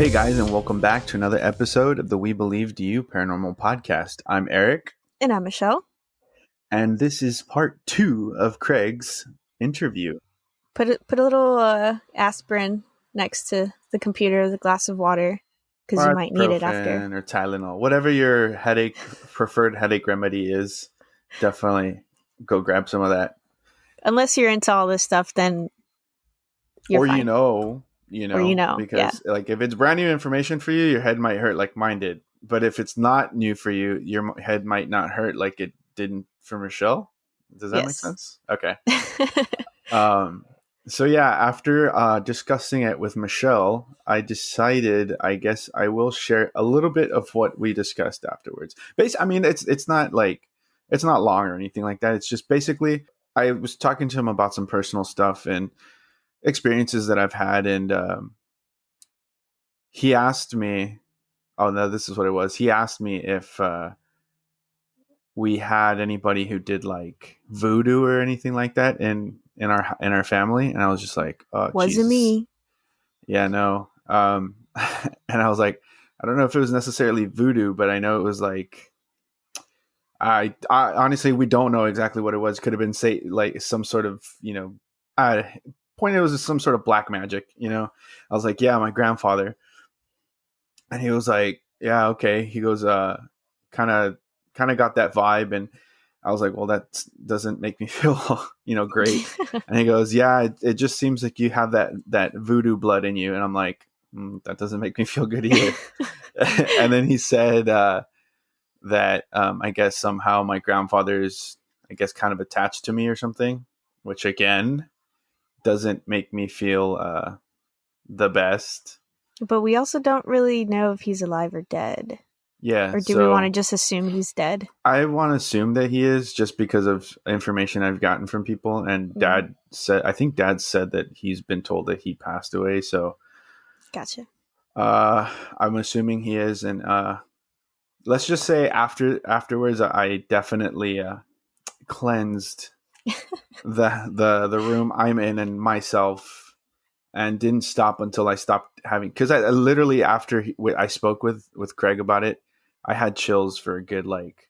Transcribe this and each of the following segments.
Hey guys, and welcome back to another episode of the We Believe Do You Paranormal Podcast. I'm Eric. And I'm Michelle. And this is part 2 of Craig's interview. Put a little aspirin next to the computer, the glass of water, because you might need it after. Or Tylenol, whatever your preferred headache remedy is, definitely go grab some of that. Unless you're into all this stuff, then you're fine. Because like if it's brand new information for you, your head might hurt like mine did. But if it's not new for you, your head might not hurt like it didn't for Michelle. Does that make sense? Okay. So yeah, after discussing it with Michelle, I decided I guess I will share a little bit of what we discussed afterwards. I mean, it's not long or anything like that. It's just basically I was talking to him about some personal stuff and experiences that I've had, and he asked me, oh no, this is what it was. He asked me if we had anybody who did like voodoo or anything like that in our family, and I was just like, oh, wasn't me. Yeah, no. And I was like, I don't know if it was necessarily voodoo, but I know it was like, I honestly, we don't know exactly what it was. Could have been like some sort of, point it was some sort of black magic, I was like, yeah, my grandfather. And he was like, yeah, okay. He goes, kind of got that vibe. And I was like, well, that doesn't make me feel, great. And he goes, yeah, it just seems like you have that voodoo blood in you. And I'm like, that doesn't make me feel good either. And then he said that I guess somehow my grandfather's, kind of attached to me or something, which again doesn't make me feel the best. But we also don't really know if he's alive or dead. Yeah. Or do we want to just assume he's dead? I want to assume that he is, just because of information I've gotten from people. And Dad said that he's been told that he passed away. So gotcha. I'm assuming he is. And let's just say afterwards, I definitely cleansed the room I'm in and myself, and didn't stop until I stopped having, because I literally, after I spoke with Craig about it, I had chills for a good like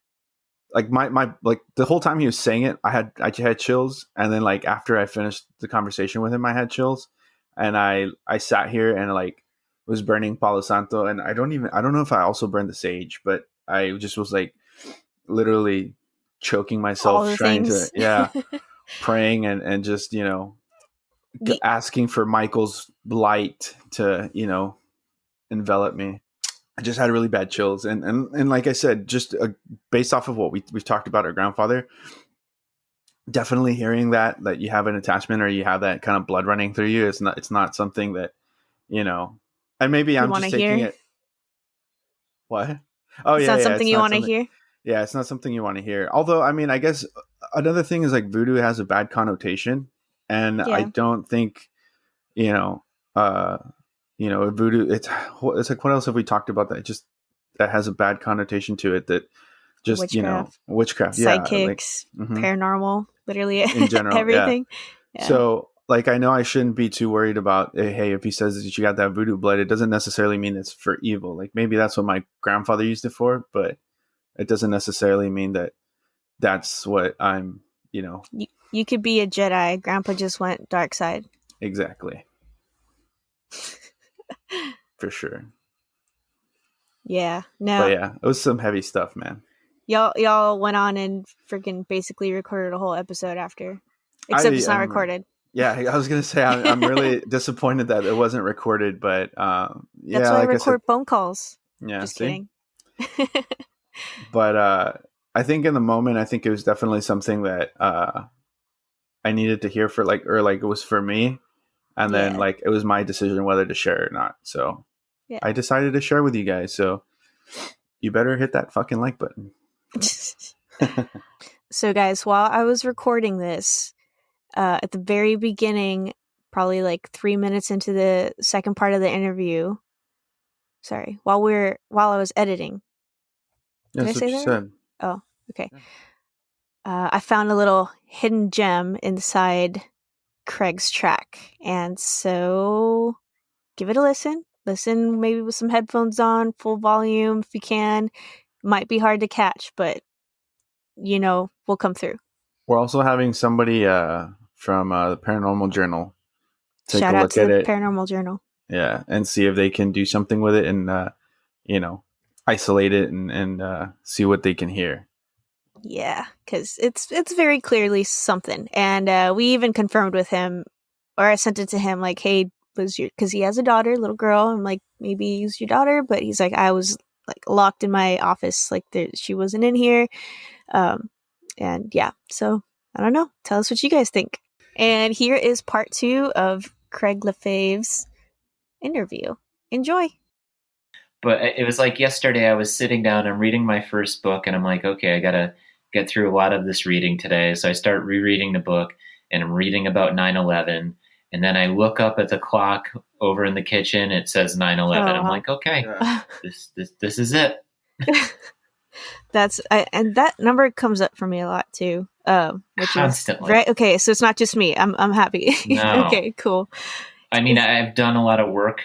my like the whole time he was saying it, I had chills, and then like after I finished the conversation with him, I had chills, and I sat here and like was burning Palo Santo, and I don't know if I also burned the sage, but I just was like literally choking myself trying to praying and just asking for Michael's light to envelop me. I just had really bad chills, and like I said, just based off of what we've talked about our grandfather, definitely hearing that you have an attachment or you have that kind of blood running through you, it's not something that and maybe I'm just taking it. What? Oh, it's yeah, not something you want to hear. Yeah, it's not something you want to hear. Although, I mean, I guess another thing is like voodoo has a bad connotation, and I don't think voodoo. It's like, what else have we talked about that has a bad connotation to it? That just witchcraft, psychics, paranormal, literally in general, everything. Yeah. So, like, I know I shouldn't be too worried about, hey, if he says that you got that voodoo blood, it doesn't necessarily mean it's for evil. Like, maybe that's what my grandfather used it for, but it doesn't necessarily mean that that's what I'm. You could be a Jedi. Grandpa just went dark side. Exactly. For sure. Yeah. No. But yeah, it was some heavy stuff, man. Y'all went on and freaking basically recorded a whole episode after. Except it's not recorded. Yeah, I was gonna say I'm really disappointed that it wasn't recorded, but that's why I record phone calls. Yeah, just kidding. But I think in the moment, I think it was definitely something that I needed to hear it was for me, and then like it was my decision whether to share it or not. So I decided to share with you guys. So you better hit that fucking like button. So guys, while I was recording this, at the very beginning, probably like 3 minutes into the second part of the interview, while I was editing. Did I say that? Said. Oh, okay. Yeah. I found a little hidden gem inside Craig's track, and so give it a listen. listen maybe with some headphones on, full volume if you can. Might be hard to catch, but we'll come through. We're also having somebody from the Paranormal Journal take a Shout out look to at the it. Paranormal Journal. Yeah, and see if they can do something with it and isolate it and see what they can hear. Yeah, because it's very clearly something, and we even confirmed with him, or I sent it to him like, "Hey, because he has a daughter, little girl. I'm like, maybe use your daughter," but he's like, I was like locked in my office, like she wasn't in here, and yeah, so I don't know. Tell us what you guys think. And here is part 2 of Craig Lefebvre's interview. Enjoy. But it was like yesterday I was sitting down, I'm reading my first book, and I'm like, okay, I got to get through a lot of this reading today. So I start rereading the book, and I'm reading about 9/11. And then I look up at the clock over in the kitchen. It says 9/11. I'm like, okay, this is it. And that number comes up for me a lot too. Which Constantly. Is, right? Okay, so it's not just me. I'm happy. No. Okay, cool. I mean, I've done a lot of work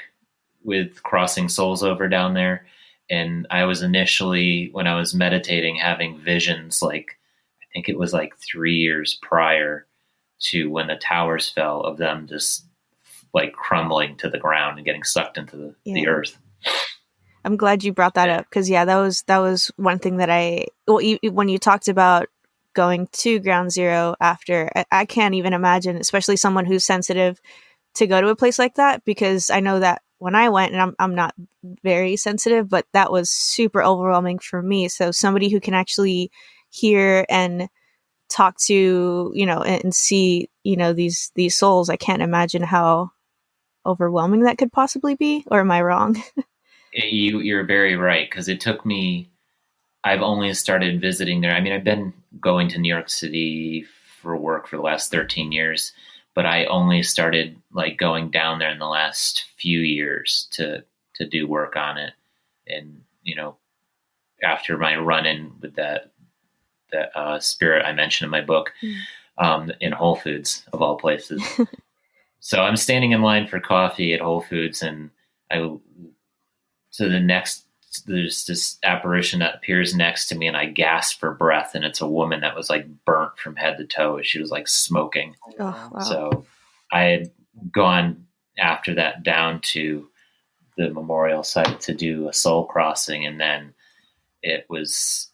with crossing souls over down there, and I was initially, when I was meditating, having visions like, I think it was like 3 years prior to when the towers fell, of them just like crumbling to the ground and getting sucked into the earth. I'm glad you brought that up, because that was one thing that when you talked about going to ground zero after, I can't even imagine, especially someone who's sensitive, to go to a place like that, because I know that when I went, and I'm not very sensitive, but that was super overwhelming for me. So somebody who can actually hear and talk to, and see, these souls, I can't imagine how overwhelming that could possibly be. Or am I wrong? You're very right, because it took me, I've only started visiting there. I mean, I've been going to New York City for work for the last 13 years, but I only started like going down there in the last few years to do work on it. And, after my run-in with that spirit I mentioned in my book, in Whole Foods, of all places. So I'm standing in line for coffee at Whole Foods, and there's this apparition that appears next to me, and I gasp for breath, and it's a woman that was like burnt from head to toe. She was like smoking. Oh, wow. So I had gone after that down to the memorial site to do a soul crossing, and then it was,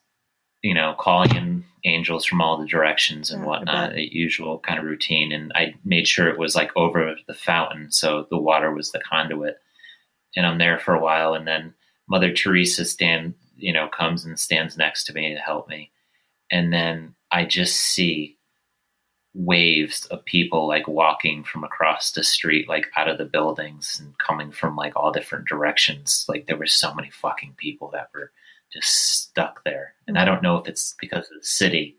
calling in angels from all the directions and whatnot, the usual kind of routine. And I made sure it was like over the fountain, so the water was the conduit. And I'm there for a while, and then Mother Teresa comes and stands next to me to help me. And then I just see waves of people like walking from across the street, like out of the buildings, and coming from like all different directions. Like there were so many fucking people that were just stuck there. And I don't know if it's because of the city,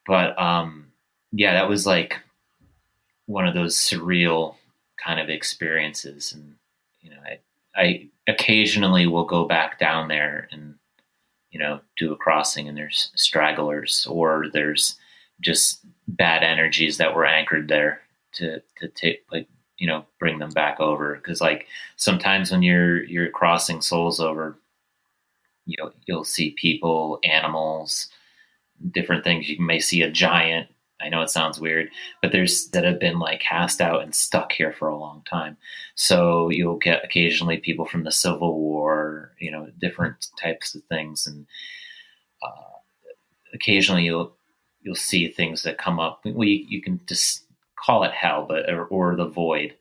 but that was like one of those surreal kind of experiences. And I occasionally will go back down there and do a crossing, and there's stragglers, or there's just bad energies that were anchored there to take, like, bring them back over. Because like sometimes when you're crossing souls over, you'll see people, animals, different things. You may see a giant. I know it sounds weird, but there's that have been like cast out and stuck here for a long time. So you'll get occasionally people from the Civil War, different types of things. And occasionally you'll see things that come up. You can just call it hell, or the void,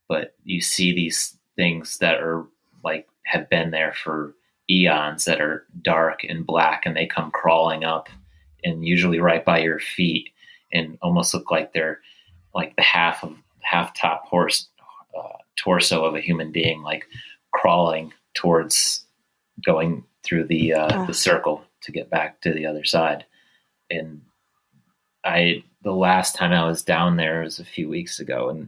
but you see these things that are like, have been there for eons, that are dark and black, and they come crawling up, and usually right by your feet, and almost look like they're like the half top torso of a human being, like crawling towards going through the circle to get back to the other side. And the last time I was down there was a few weeks ago, and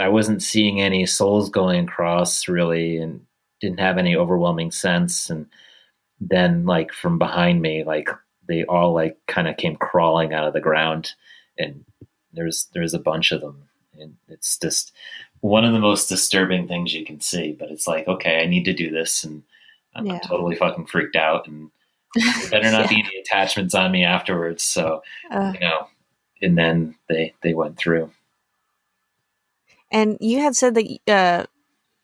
I wasn't seeing any souls going across really, and didn't have any overwhelming sense. And then like from behind me, like they all like kind of came crawling out of the ground, and there's a bunch of them. And it's just one of the most disturbing things you can see. But it's like, okay, I need to do this, and I'm totally fucking freaked out, and there better not be any attachments on me afterwards. So, and then they went through. And you had said that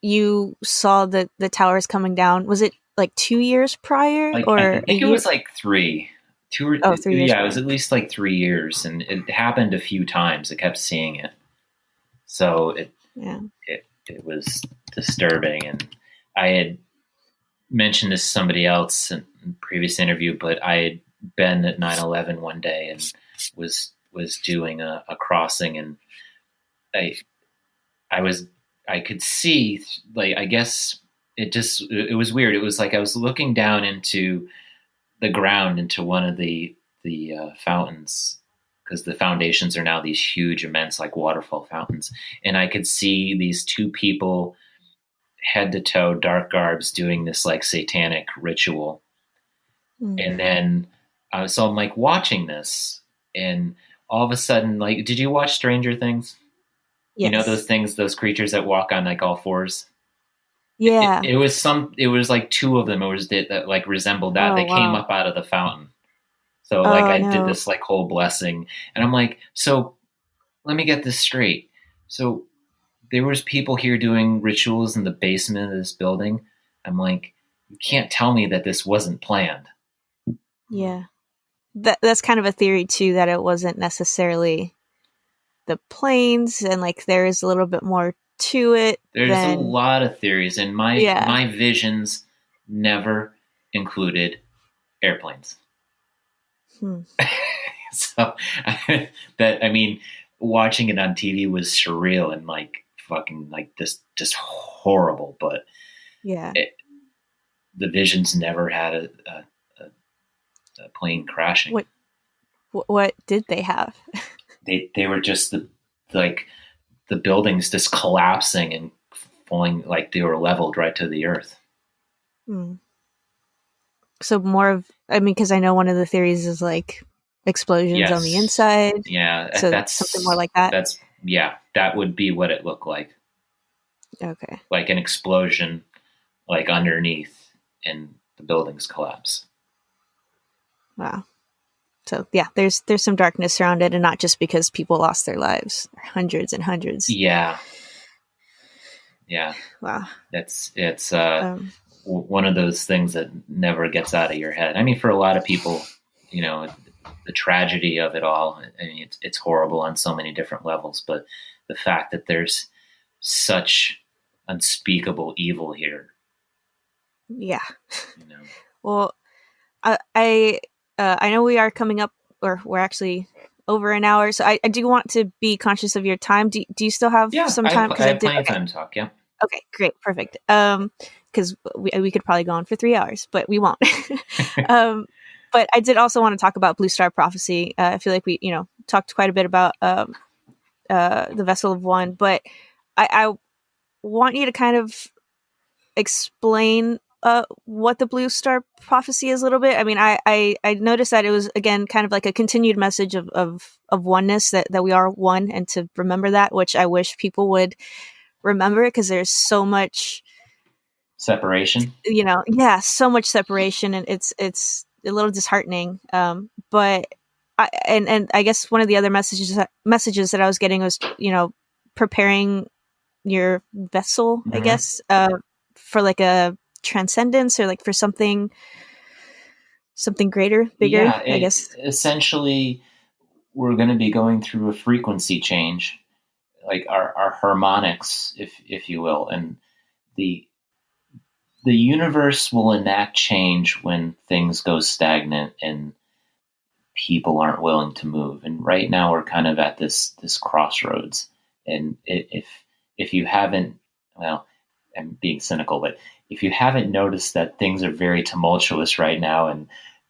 you saw the towers coming down. Was it like 2 years prior, or I think it was like 3. 3 3 years. Yeah, it was at least like 3 years, and it happened a few times. I kept seeing it, so it was disturbing. And I had mentioned this to somebody else in a previous interview, but I had been at 9/11 one day and was doing a crossing, and I could see, like, I guess it was weird. It was like I was looking down into the ground, into one of the fountains, because the foundations are now these huge, immense, like waterfall fountains. And I could see these 2 people, head to toe, dark garbs, doing this like satanic ritual. And then, so I'm like watching this, and all of a sudden, like, did you watch Stranger Things? Yes. You know those things, those creatures that walk on like all fours? Yeah. It was like 2 of them that like resembled that. They came up out of the fountain. So like I did this like whole blessing, and I'm like, so let me get this straight. So there was people here doing rituals in the basement of this building. I'm like, you can't tell me that this wasn't planned. Yeah. That's kind of a theory too, that it wasn't necessarily the planes, and like there is a little bit more to it. There's a lot of theories, and my visions never included airplanes. So watching it on TV was surreal and like fucking like just horrible, but the visions never had a plane crashing. What did they have? They were just the buildings just collapsing and falling, like they were leveled right to the earth. So more of, because I know one of the theories is like explosions on the inside. Yeah, so that's something more like that. That would be what it looked like. Okay. Like an explosion, like underneath, and the buildings collapse. Wow. So yeah, there's some darkness around it, and not just because people lost their lives, hundreds and hundreds. Yeah. Wow. It's one of those things that never gets out of your head. I mean, for a lot of people, the tragedy of it all, I mean, it's horrible on so many different levels, but the fact that there's such unspeakable evil here. Yeah. Well, I know we are coming up, or we're actually over an hour, so I do want to be conscious of your time. Do you still have some time? I have plenty of time to talk. Yeah. Okay, great, perfect. Because we could probably go on for 3 hours, but we won't. But I did also want to talk about Blue Star Prophecy. I feel like we, talked quite a bit about the Vessel of One, but I want you to kind of explain what the Blue Star Prophecy is a little bit. I mean, I noticed that it was, again, kind of like a continued message of oneness, that we are one, and to remember that, which I wish people would remember, because there's so much separation. So much separation, and it's a little disheartening. But I guess one of the other messages that I was getting was, preparing your vessel, I guess, for like a transcendence, or like for something greater, bigger. I guess essentially we're going to be going through a frequency change, like our harmonics, if you will, and the universe will enact change when things go stagnant and people aren't willing to move. And right now we're kind of at this crossroads. And if you haven't, well, I'm being cynical, but if you haven't noticed that things are very tumultuous right now, and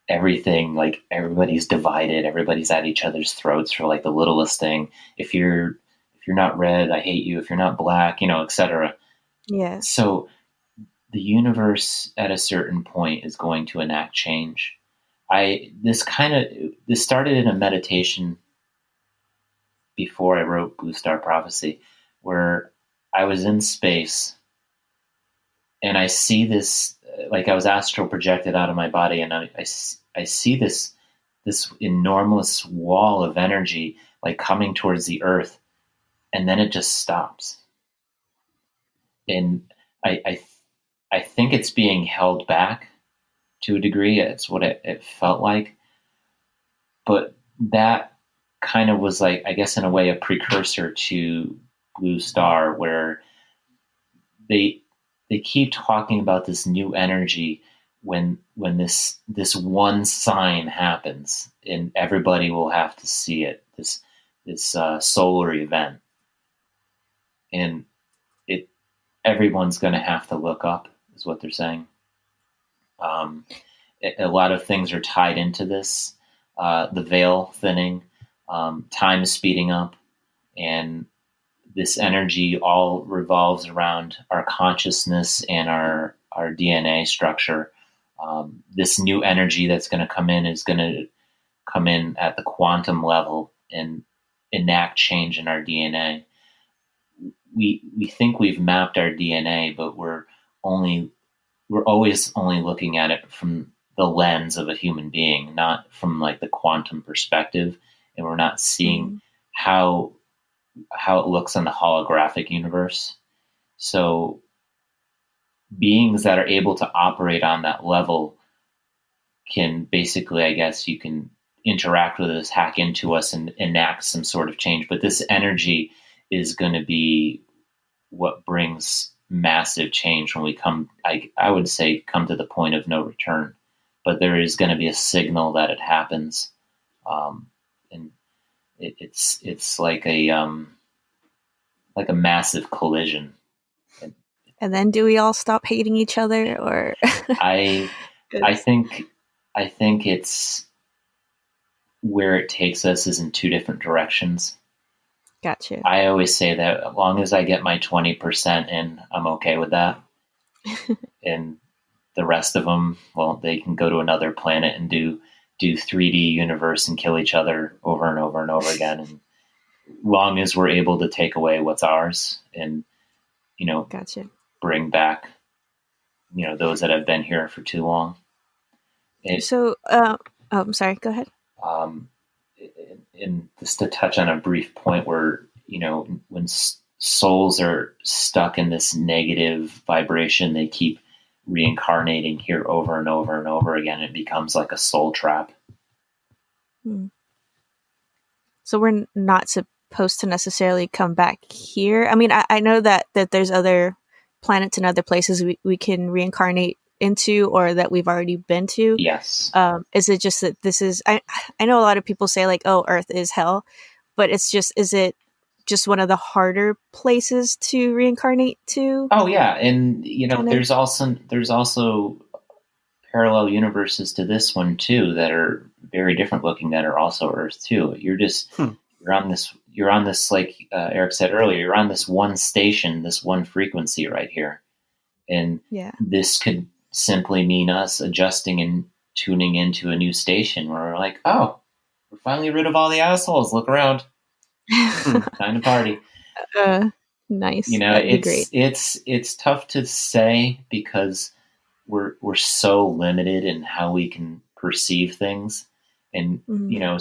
everything, like everybody's divided, everybody's at each other's throats for like the littlest thing. If you're not red, I hate you. If you're not black, etc. Yeah. So the universe at a certain point is going to enact change. This started in a meditation before I wrote Blue Star Prophecy, where I was in space and I see this, like I was astral projected out of my body, and I see this enormous wall of energy like coming towards the earth, and then it just stops. And I think it's being held back to a degree. It's what it felt like. But that kind of was like, I guess in a way, a precursor to Blue Star, where they keep talking about this new energy when this one sign happens, and everybody will have to see it, this solar event, and everyone's going to have to look up, is what they're saying. A lot of things are tied into this. The veil thinning, time speeding up, and this energy all revolves around our consciousness and our DNA structure. This new energy that's going to come in is going to come in at the quantum level and enact change in our DNA. We think we've mapped our DNA, but we're always only looking at it from the lens of a human being, not from like the quantum perspective, and we're not seeing how it looks in the holographic universe. So beings that are able to operate on that level can basically, I guess you can interact with us, hack into us, and enact some sort of change. But this energy is going to be what brings massive change when we come, I would say, come to the point of no return. But there is going to be a signal that it happens. And it's like a massive collision. And then do we all stop hating each other, or? I think it's where it takes us is in two different directions. Gotcha. I always say that as long as I get my 20% in, I'm okay with that. And the rest of them, well, they can go to another planet and do 3D universe and kill each other over and over and over again. And long as we're able to take away what's ours and, Gotcha. Bring back, those that have been here for too long. I'm sorry, go ahead. And just to touch on a brief point where, when souls are stuck in this negative vibration, they keep reincarnating here over and over and over again. It becomes like a soul trap. So we're not supposed to necessarily come back here. I mean, I know that there's other planets and other places we can reincarnate into, or that we've already been to. Yes. Is it just that this is, I know a lot of people say like, oh, Earth is hell, but is it just one of the harder places to reincarnate to? Oh yeah. And there's also parallel universes to this one too that are very different looking, that are also Earth too. You're just you're on this like Eric said earlier, you're on this one station, this one frequency right here. And this could simply mean us adjusting and tuning into a new station where we're like, oh, we're finally rid of all the assholes. Look around. Time to party. Nice. That'd be great. It's tough to say because we're so limited in how we can perceive things. And,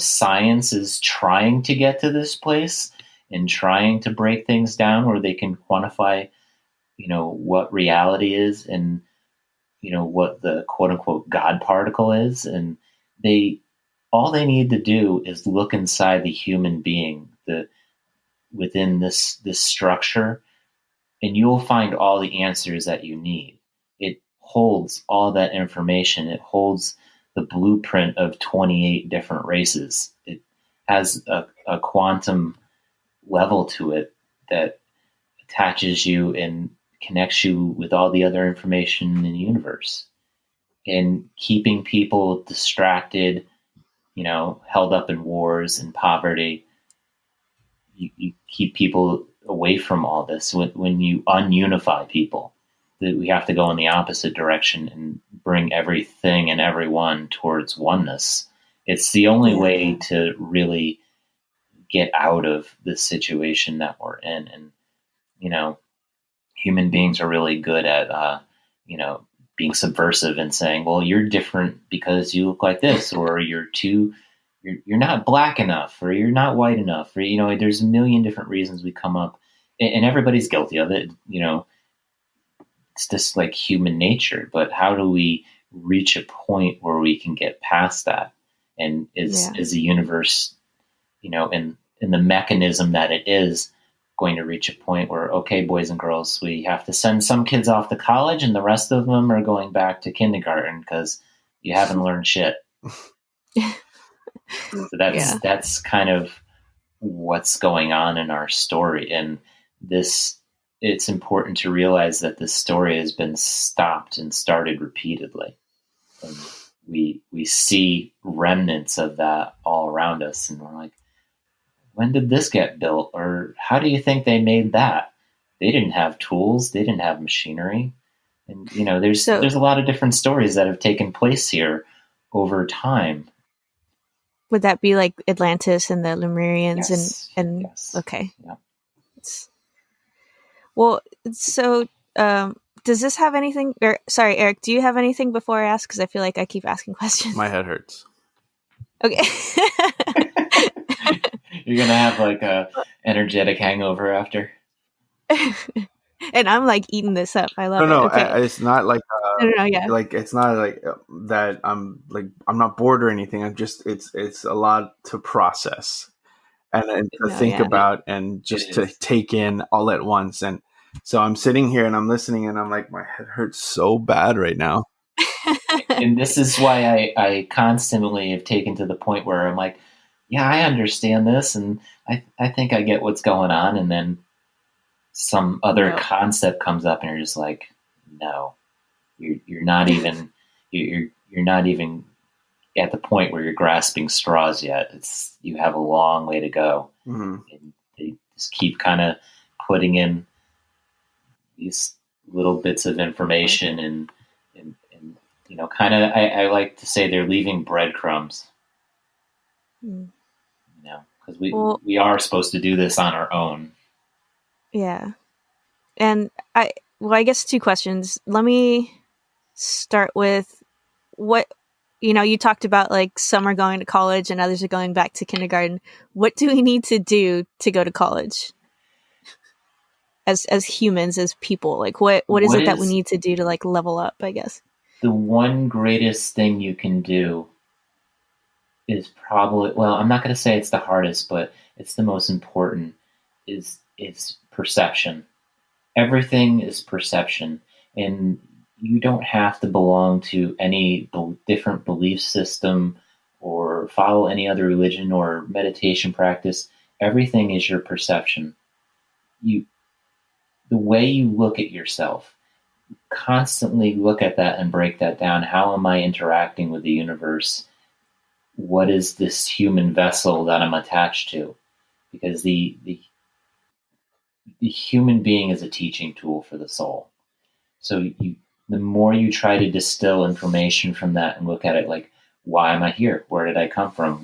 science is trying to get to this place and trying to break things down where they can quantify, what reality is and, what the quote unquote God particle is. And all they need to do is look inside the human being, within this structure, and you'll find all the answers that you need. It holds all that information. It holds the blueprint of 28 different races. It has a quantum level to it that attaches you and connects you with all the other information in the universe. And keeping people distracted, held up in wars and poverty, you keep people away from all this. When you ununify people, that we have to go in the opposite direction and bring everything and everyone towards oneness. It's the only way to really get out of the situation that we're in. And, human beings are really good at, being subversive and saying, well, you're different because you look like this, or you're not black enough, or you're not white enough, or, there's a million different reasons we come up, and everybody's guilty of it. It's just like human nature, but how do we reach a point where we can get past that? And is the universe, in the mechanism that it is, going to reach a point where, okay, boys and girls, we have to send some kids off to college and the rest of them are going back to kindergarten because you haven't learned shit. So that's kind of what's going on in our story. And it's important to realize that this story has been stopped and started repeatedly. And we see remnants of that all around us. And we're like, when did this get built? Or how do you think they made that? They didn't have tools. They didn't have machinery. And, there's a lot of different stories that have taken place here over time. Would that be like Atlantis and the Lemurians? Yes. And Yes. Okay. Yeah. Well, so does this have anything? Sorry, Eric, do you have anything before I ask? Because I feel like I keep asking questions. My head hurts. Okay. You're going to have like a energetic hangover after. And I'm like eating this up. I love it. No, Okay. it's not like yeah. like it's not like that. I'm not bored or anything. I'm just it's a lot to process and to think about and just to take in all at once. And so I'm sitting here and I'm listening and I'm like, my head hurts so bad right now. And this is why I constantly have taken to the point where I'm like, yeah, I understand this, and I think I get what's going on, and then some other concept comes up, and you're just like, no, you're not even you're not even at the point where you're grasping straws yet. You have a long way to go. Mm-hmm. And they just keep kind of putting in these little bits of information and kind of I like to say they're leaving breadcrumbs. Because we are supposed to do this on our own. Yeah. And I guess 2 questions. Let me start with what, you talked about like some are going to college and others are going back to kindergarten. What do we need to do to go to college? As humans, as people, like what is it that we need to do to like level up, I guess? The one greatest thing you can do is probably, well, I'm not going to say it's the hardest, but it's the most important, is perception. Everything is perception. And you don't have to belong to any different belief system or follow any other religion or meditation practice. Everything is your perception. The way you look at yourself, constantly look at that and break that down. How am I interacting with the universe? What is this human vessel that I'm attached to? Because the human being is a teaching tool for the soul. So the more you try to distill information from that and look at it like, why am I here? Where did I come from?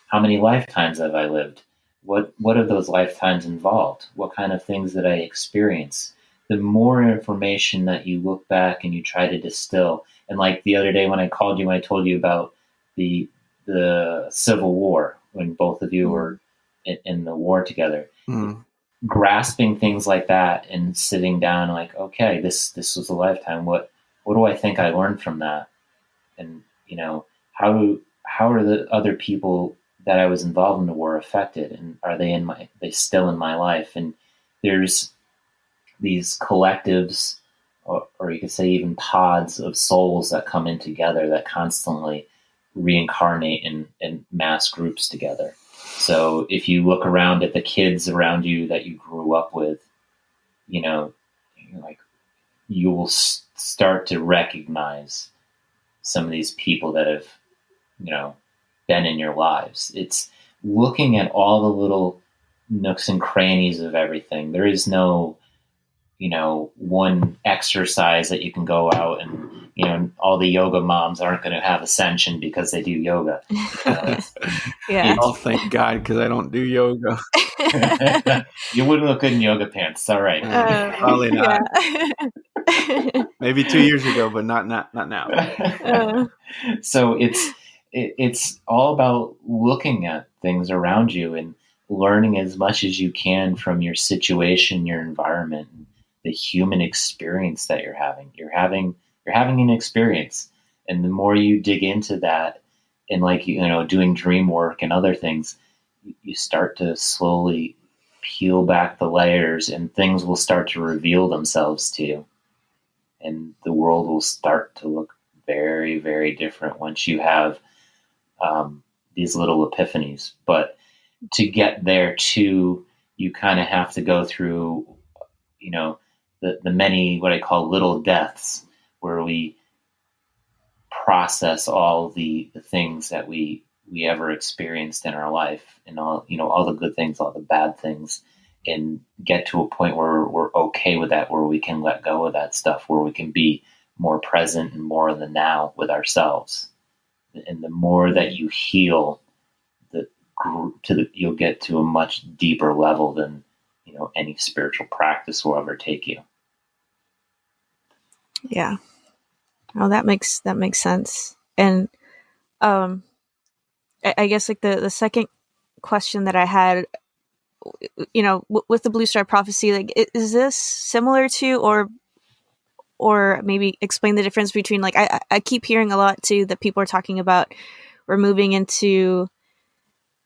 How many lifetimes have I lived? What are those lifetimes involved? What kind of things did I experience? The more information that you look back and you try to distill, and like the other day when I called you, I told you about the Civil War, when both of you were in the war together. Grasping things like that and sitting down like, okay, this was a lifetime. What do I think I learned from that? And how are the other people that I was involved in the war affected, and are they still in my life? And there's these collectives, or you could say even pods of souls that come in together that constantly reincarnate in mass groups together. So if you look around at the kids around you that you grew up with, you will start to recognize some of these people that have, been in your lives. It's looking at all the little nooks and crannies of everything. There is no, one exercise that you can go out and, all the yoga moms aren't going to have ascension because they do yoga. Yeah. Oh, thank God, because I don't do yoga. You wouldn't look good in yoga pants. All right. Probably not. Yeah. Maybe 2 years ago, but not now. So it's all about looking at things around you and learning as much as you can from your situation, your environment, the human experience that you're having. You're having an experience, and the more you dig into that, and like doing dream work and other things, you start to slowly peel back the layers, and things will start to reveal themselves to you, and the world will start to look very, very different once you have these little epiphanies. But to get there too, you kind of have to go through, the many, what I call little deaths, where we process all the things that we ever experienced in our life, and all the good things, all the bad things, and get to a point where we're okay with that, where we can let go of that stuff, where we can be more present and more in the now with ourselves. And the more that you heal, you'll get to a much deeper level than any spiritual practice will ever take you. Yeah. Oh, that makes sense. And I guess like the second question that I had, with the Blue Star Prophecy, like, is this similar to, or maybe explain the difference between, like, I keep hearing a lot too that people are talking about we're moving into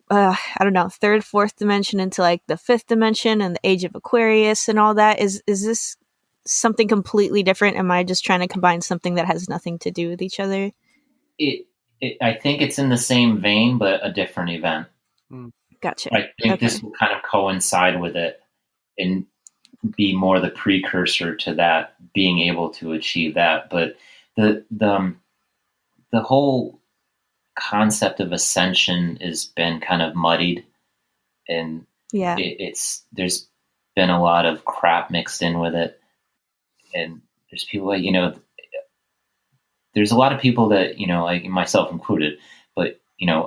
I don't know, third, fourth dimension, into like the fifth dimension and the age of Aquarius and all that. Is this something completely different? Am I just trying to combine something that has nothing to do with each other? I think it's in the same vein, but a different event. Gotcha. I think this will kind of coincide with it and be more the precursor to that, being able to achieve that. But the whole concept of ascension has been kind of muddied, and Yeah. there's been a lot of crap mixed in with it, and there's people like, there's a lot of people that, like myself included, but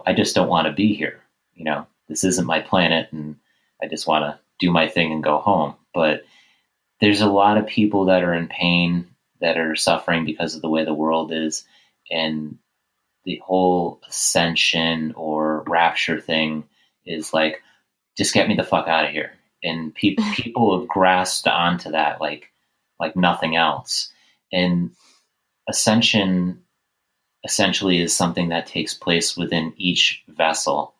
I just don't want to be here. This isn't my planet, and I just want to do my thing and go home. But there's a lot of people that are in pain, that are suffering because of the way the world is, and the whole ascension or rapture thing is like, just get me the fuck out of here. And people have grasped onto that like nothing else. And ascension essentially is something that takes place within each vessel,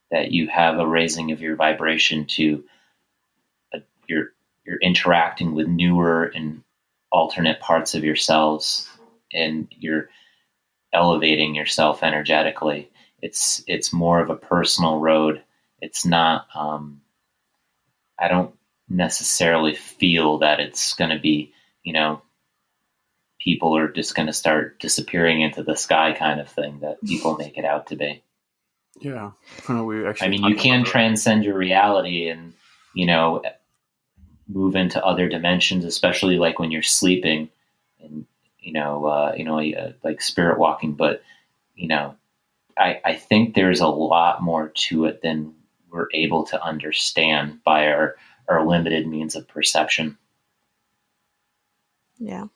that you have a raising of your vibration to you're interacting with newer and alternate parts of yourselves, and you're elevating yourself energetically. It's more of a personal road. It's not I don't necessarily feel that it's going to be, people are just going to start disappearing into the sky kind of thing that people make it out to be. Yeah. You can transcend your reality and, move into other dimensions, especially like when you're sleeping and, like spirit walking. But, I think there's a lot more to it than we're able to understand by our limited means of perception. Yeah.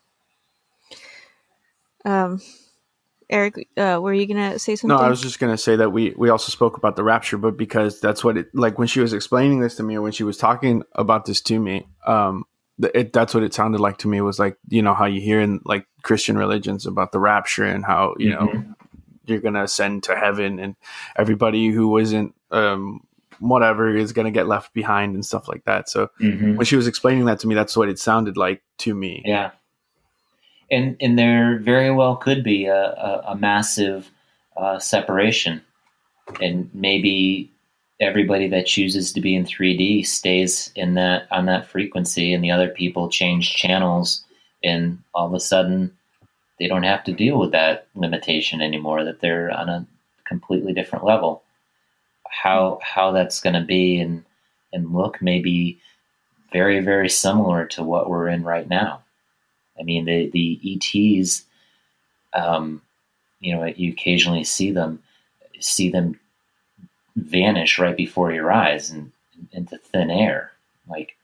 Eric, were you gonna say something? No, I was just gonna say that we also spoke about the rapture, but because that's what it, like when she was explaining this to me, or when she was talking about this to me, that's what it sounded like to me. Was like, how you hear in like Christian religions about the rapture, and how know you're gonna ascend to heaven, and everybody who wasn't whatever is gonna get left behind and stuff like that. So when she was explaining that to me, that's what it sounded like to me. Yeah. And there very well could be a massive separation, and maybe everybody that chooses to be in 3D stays on that frequency, and the other people change channels, and all of a sudden they don't have to deal with that limitation anymore, that they're on a completely different level. How that's going to be and look, maybe very, very similar to what we're in right now. I mean, the ETs, you occasionally see them vanish right before your eyes and into thin air. Like,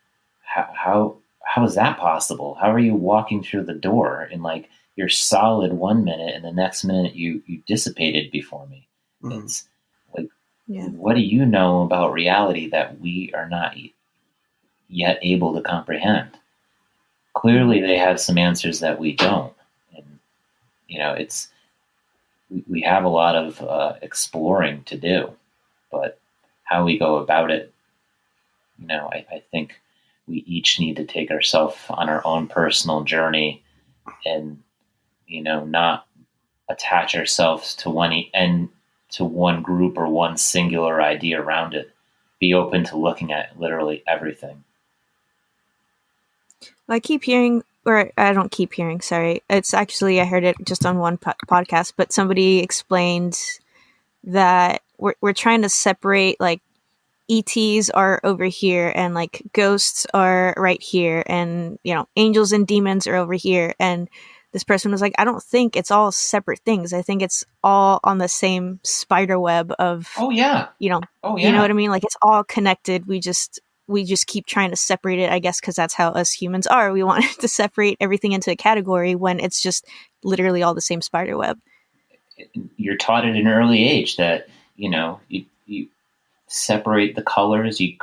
how is that possible? How are you walking through the door and like you're solid 1 minute and the next minute you dissipated before me? Mm. It's like, what do you know about reality that we are not yet able to comprehend? Clearly, they have some answers that we don't, and it's we have a lot of exploring to do, but how we go about it, I think we each need to take ourselves on our own personal journey, and not attach ourselves to one group or one singular idea around it. Be open to looking at literally everything. I keep hearing, or I don't keep hearing, sorry. It's actually, I heard it just on one podcast, but somebody explained that we're trying to separate, like, ETs are over here and like ghosts are right here, and angels and demons are over here. And this person was like, I don't think it's all separate things. I think it's all on the same spider web of Oh yeah. you know what I mean? Like, it's all connected. We just keep trying to separate it, I guess, because that's how us humans are. We want to separate everything into a category when it's just literally all the same spider web. You're taught at an early age that you separate the colors. You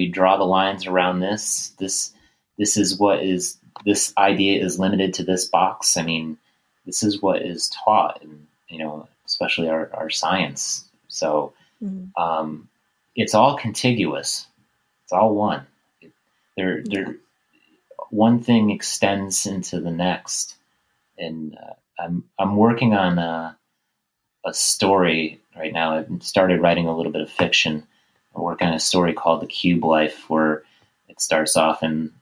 draw the lines around this. This is what is. This idea is limited to this box. I mean, this is what is taught, and especially our science. So it's all contiguous. It's all one. One thing extends into the next, and I'm working on a story right now. I've started writing a little bit of fiction. I'm working on a story called The Cube Life, where it starts off in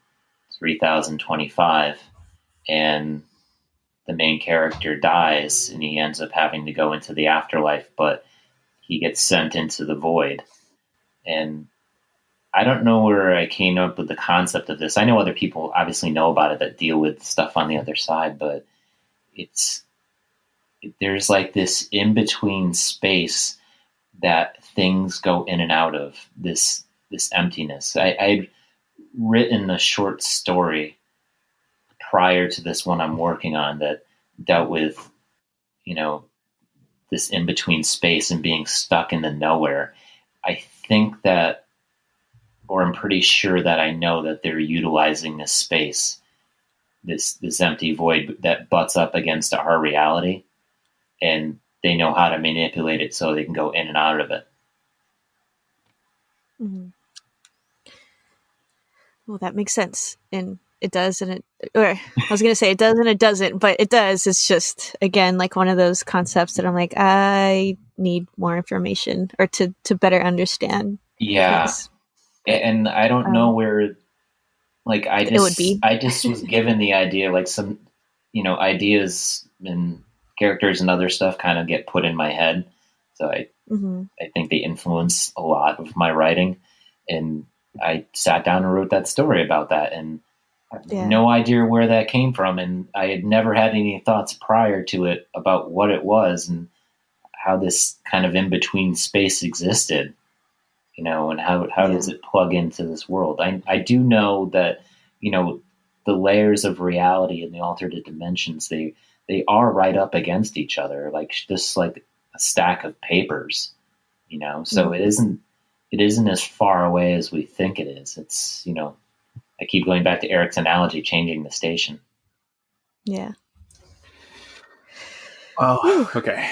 3025, and the main character dies, and he ends up having to go into the afterlife, but he gets sent into the void. And I don't know where I came up with the concept of this. I know other people obviously know about it that deal with stuff on the other side, but there's like this in-between space that things go in and out of, this emptiness. I'd written a short story prior to this one I'm working on that dealt with, this in-between space and being stuck in the nowhere. I think that, or I'm pretty sure that I know that they're utilizing this space, this empty void that butts up against our reality, and they know how to manipulate it so they can go in and out of it. Mm-hmm. Well, that makes sense. And it does, and I was going to say it does and it doesn't, but it does. It's just, again, like one of those concepts that I'm like, I need more information or to better understand. Yeah. And I don't know where, like, I just was given the idea, like some, ideas and characters and other stuff kind of get put in my head. So I think they influence a lot of my writing, and I sat down and wrote that story about that, and I have no idea where that came from. And I had never had any thoughts prior to it about what it was and how this kind of in-between space existed, and how does it plug into this world? I do know that, the layers of reality and the alternate dimensions, they are right up against each other, like just like a stack of papers, so it isn't as far away as we think it is. It's, I keep going back to Eric's analogy, changing the station. Yeah. Oh, okay.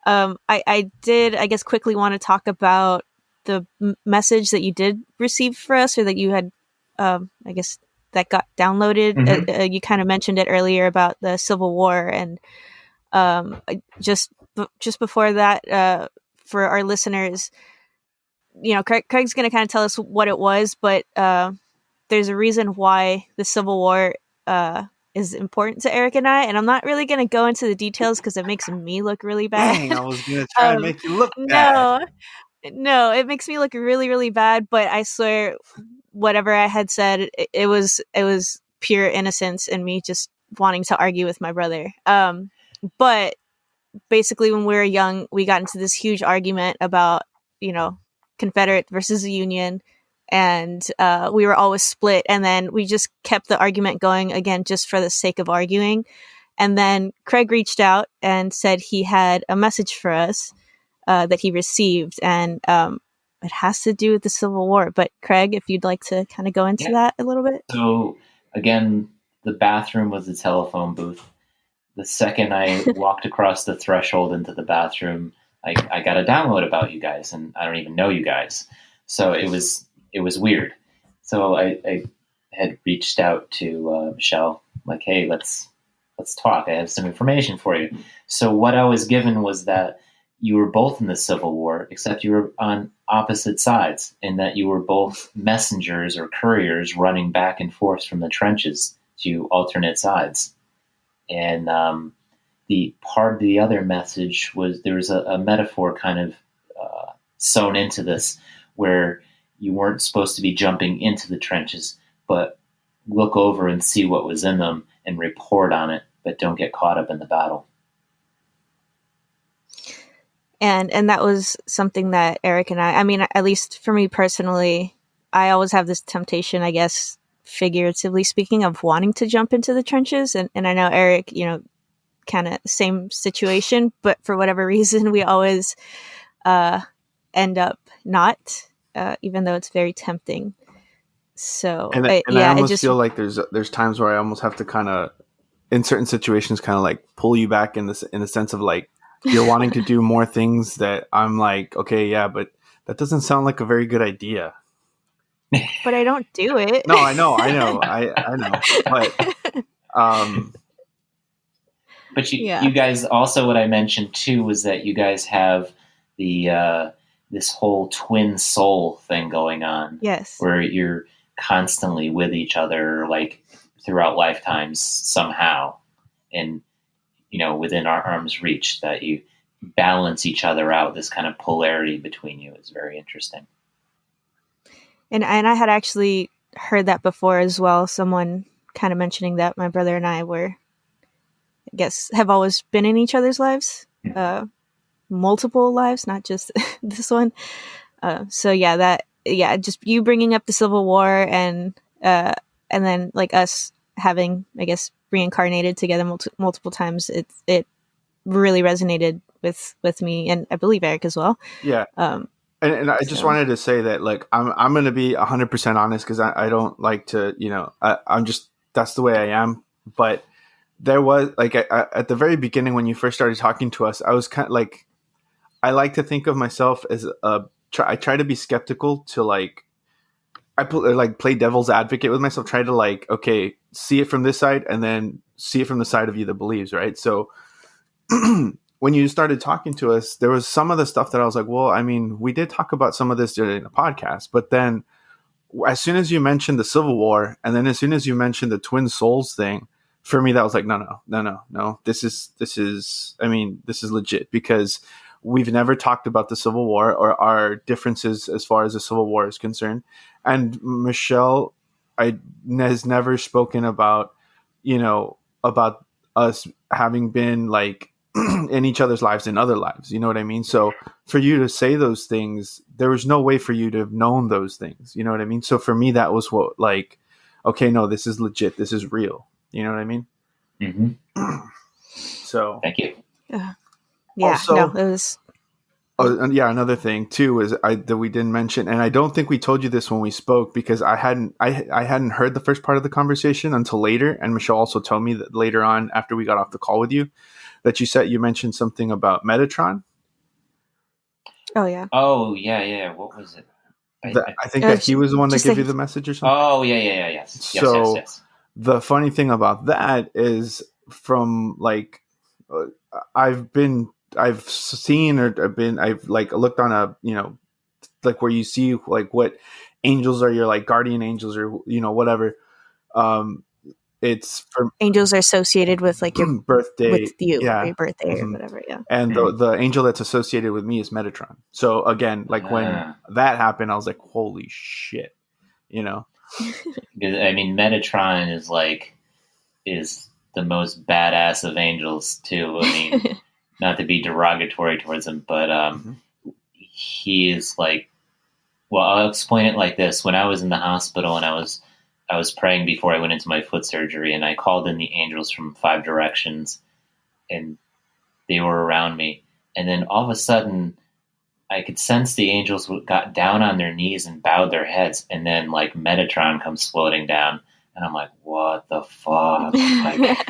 I did, I guess, quickly want to talk about the message that you did receive for us, or that you had, I guess, that got downloaded. Mm-hmm. You kind of mentioned it earlier about the Civil War, and just before that, for our listeners, Craig's going to kind of tell us what it was, but there's a reason why the Civil War is important to Eric and I, and I'm not really going to go into the details because it makes me look really bad. Dang, I was going to try and make you look bad. No, No, it makes me look really, really bad, but I swear whatever I had said, it was pure innocence and me just wanting to argue with my brother. But basically when we were young, we got into this huge argument about, Confederate versus the Union, and we were always split, and then we just kept the argument going again just for the sake of arguing. And then Craig reached out and said he had a message for us that he received, and it has to do with the Civil War. But Craig, if you'd like to kind of go into that a little bit. So again, the bathroom was the telephone booth. The second I walked across the threshold into the bathroom, I got a download about you guys, and I don't even know you guys. So it was weird. So I had reached out to Michelle, like, hey, let's talk. I have some information for you. So what I was given was that you were both in the Civil War, except you were on opposite sides, and that you were both messengers or couriers running back and forth from the trenches to alternate sides. And the part of the other message was there was a metaphor kind of sewn into this, where you weren't supposed to be jumping into the trenches, but look over and see what was in them and report on it, but don't get caught up in the battle. And that was something that Eric and I mean, at least for me personally, I always have this temptation, I guess, figuratively speaking, of wanting to jump into the trenches. And I know Eric, kind of same situation, but for whatever reason, we always end up not, even though it's very tempting. So, I almost feel like there's times where I almost have to kind of, in certain situations, kind of like pull you back in the sense of like, you're wanting to do more things that I'm like, okay, yeah, but that doesn't sound like a very good idea. But I don't do it. No, I know. I know. But you guys also, what I mentioned too was that you guys have the this whole twin soul thing going on. Yes. Where you're constantly with each other, like throughout lifetimes somehow, and within our arm's reach, that you balance each other out. This kind of polarity between you is very interesting. And I had actually heard that before as well. Someone kind of mentioning that my brother and I were, I guess, have always been in each other's lives, multiple lives, not just this one. So just you bringing up the Civil War and then like us having, I guess, reincarnated together multiple times. It really resonated with me, and I believe Eric as well. Yeah. And I just wanted to say that, like, I'm going to be 100% honest, because I don't like to, I'm just, that's the way I am. But there was, like, at the very beginning when you first started talking to us, I was kind of like, I like to think of myself as I try to be skeptical to, like, play devil's advocate with myself, try to, like, okay, see it from this side and then see it from the side of you that believes, right? So when you started talking to us, there was some of the stuff that I was like, well, I mean, we did talk about some of this during the podcast, but then as soon as you mentioned the Civil War, and then as soon as you mentioned the twin souls thing, for me, that was like, no. This is legit, because we've never talked about the Civil War or our differences as far as the Civil War is concerned. And Michelle, has never spoken about, about us having been like in each other's lives in other lives. You know what I mean? So for you to say those things, there was no way for you to have known those things. You know what I mean? So for me, that was what, like, okay, no, this is legit. This is real. You know what I mean? Mm-hmm. So thank you. Yeah. Also, no, it was. Another thing too is that we didn't mention, and I don't think we told you this when we spoke, because I hadn't heard the first part of the conversation until later, and Michelle also told me that later on, after we got off the call with you, that you mentioned something about Metatron. Oh yeah. What was it? I think that he was the one that gave you the message or something. Oh yes. So yes. The funny thing about that is, from like, I've seen I've like looked on a, like where you see like what angels are your like guardian angels or whatever. it's for Angels are associated with like your birthday. with you, Yeah. or your birthday or Mhm. whatever. Yeah. And the angel that's associated with me is Metatron. So again, like when that happened, I was like, holy shit, you know? I mean, Metatron is the most badass of angels too. I mean, not to be derogatory towards him, but he is like, well, I'll explain it like this. When I was in the hospital and I was praying before I went into my foot surgery, and I called in the angels from 5 directions, and they were around me. And then all of a sudden, I could sense the angels got down on their knees and bowed their heads, and then like Metatron comes floating down, and I'm like, what the fuck? Like,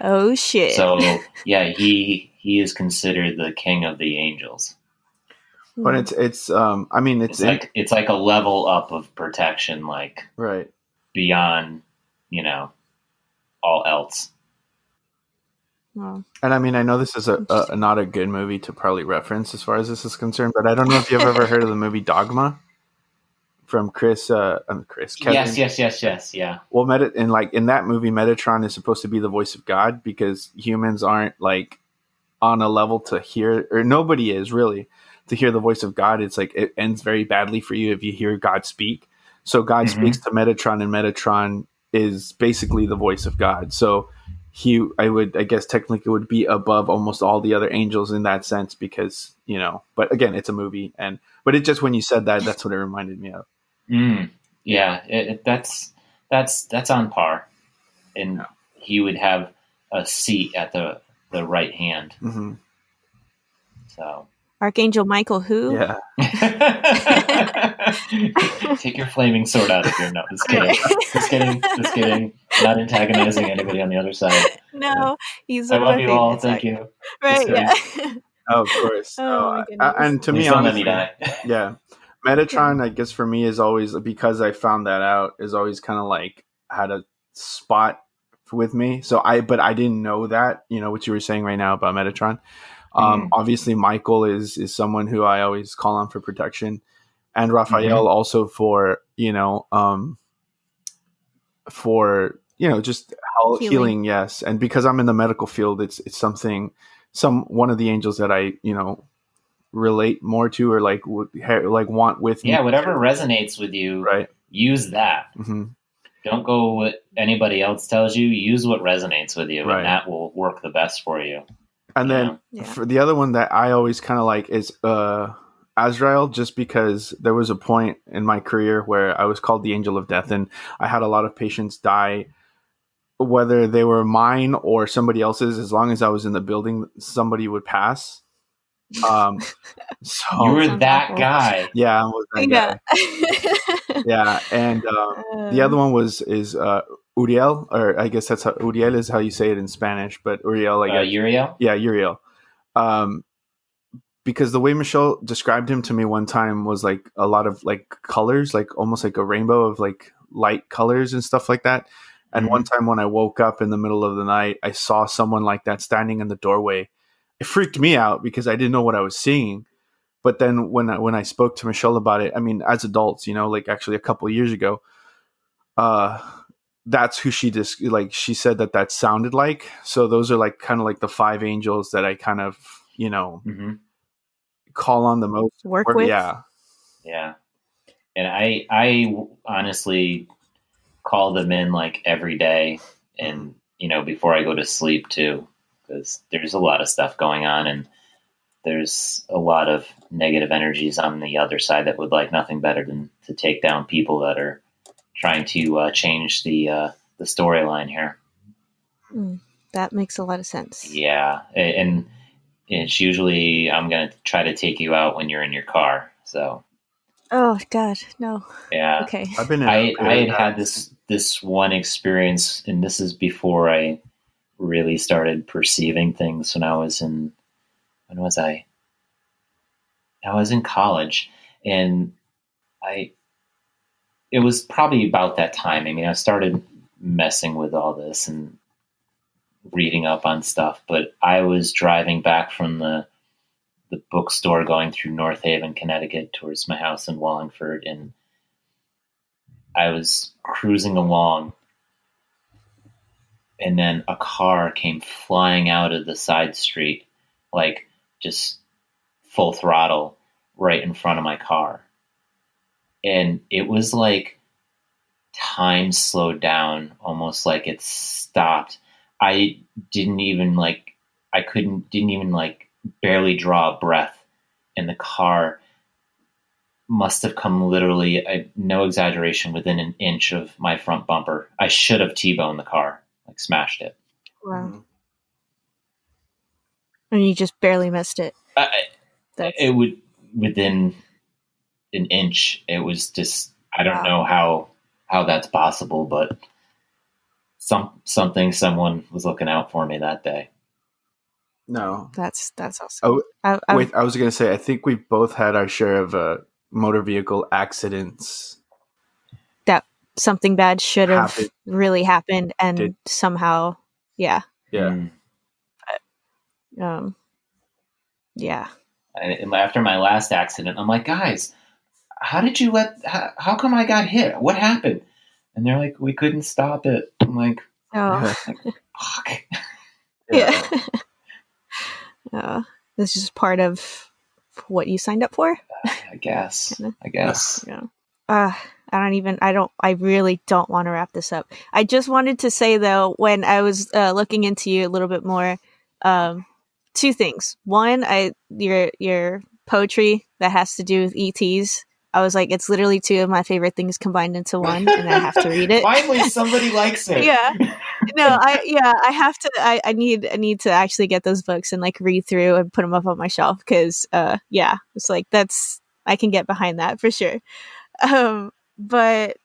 oh shit! so yeah, he is considered the king of the angels. But it's I mean it's like a level up of protection, like right beyond, you know, all else. Wow. And I mean, I know this is a not a good movie to probably reference as far as this is concerned, but I don't know if you've ever heard of the movie Dogma from Chris Kevin. Yes, yeah. Well, in that movie, Metatron is supposed to be the voice of God because humans aren't like on a level to hear, or nobody is really to hear the voice of God. It's like it ends very badly for you if you hear God speak. So God speaks to Metatron, and Metatron is basically the voice of God. So I guess technically would be above almost all the other angels in that sense because, you know, but again, it's a movie. But it just, when you said that, that's what it reminded me of. Yeah, that's on par. And he would have a seat at the right hand. Mm-hmm. So Archangel Michael, who? Yeah. Take your flaming sword out of here. No, just kidding. Just kidding. Not antagonizing anybody on the other side. No, he's I one love of my you all. favorites. Thank you. Right? Yeah. Oh, of course. Oh my goodness. And to me, don't let honestly, me die. Yeah, Metatron, I guess for me is always, because I found that out, is always kind of like had a spot with me. But I didn't know that, you know, what you were saying right now about Metatron. Obviously, Michael is someone who I always call on for protection, and Raphael also for, you know, just healing. Yes, and because I'm in the medical field, it's something, one of the angels that I, you know, relate more to, or like want with me. Yeah, whatever resonates with you, right? Use that. Mm-hmm. Don't go what anybody else tells you. Use what resonates with you, Right. and that will work the best for you. And then for the other one that I always kind of like is Azrael, just because there was a point in my career where I was called the Angel of Death, and I had a lot of patients die, whether they were mine or somebody else's. As long as I was in the building, somebody would pass. So you were that guy. Yeah, I was that guy. Yeah, and the other one is Uriel, or I guess that's how Uriel is how you say it in Spanish, but Uriel, I guess. Uriel? Yeah, Uriel. Because the way Michelle described him to me one time was like a lot of like colors, like almost like a rainbow of like light colors and stuff like that. And one time when I woke up in the middle of the night, I saw someone like that standing in the doorway. It freaked me out because I didn't know what I was seeing. But then when I spoke to Michelle about it, I mean, as adults, you know, like actually a couple of years ago, that's who she she said that sounded like. So those are like kind of like the 5 angels that I kind of, you know, call on the most. Work with. Yeah. And I honestly call them in like every day, and, you know, before I go to sleep too, because there's a lot of stuff going on, and there's a lot of negative energies on the other side that would like nothing better than to take down people that are trying to change the storyline here. That makes a lot of sense. Yeah. And it's usually, I'm going to try to take you out when you're in your car. So. Oh God, no. Yeah. Okay. I had this one experience, and this is before I really started perceiving things when was I? I was in college, and it was probably about that time. I mean, I started messing with all this and reading up on stuff, but I was driving back from the bookstore going through North Haven, Connecticut towards my house in Wallingford, and I was cruising along and then a car came flying out of the side street, like just full throttle right in front of my car. And it was like time slowed down, almost like it stopped. I didn't even like, didn't even like barely draw a breath. And the car must have come literally, no exaggeration, within an inch of my front bumper. I should have T-boned the car, like smashed it. Wow. And you just barely missed it. It would, within an inch. It was just, I don't know how that's possible, but someone was looking out for me that day. No, that's awesome. Oh, wait, I was going to say, I think we both had our share of motor vehicle accidents. That something bad should have really happened, and somehow, yeah. Yeah. But, yeah. And after my last accident, I'm like, guys, how come I got hit? What happened? And they're like, we couldn't stop it. I'm like, fuck. Yeah. This is part of what you signed up for? I guess. Yeah. I really don't want to wrap this up. I just wanted to say, though, when I was looking into you a little bit more, two things. One, your poetry that has to do with ETs. I was like, it's literally two of my favorite things combined into one, and I have to read it. Finally, somebody likes it. Yeah. No, I have to. I need to actually get those books and like read through and put them up on my shelf because, it's like I can get behind that for sure. But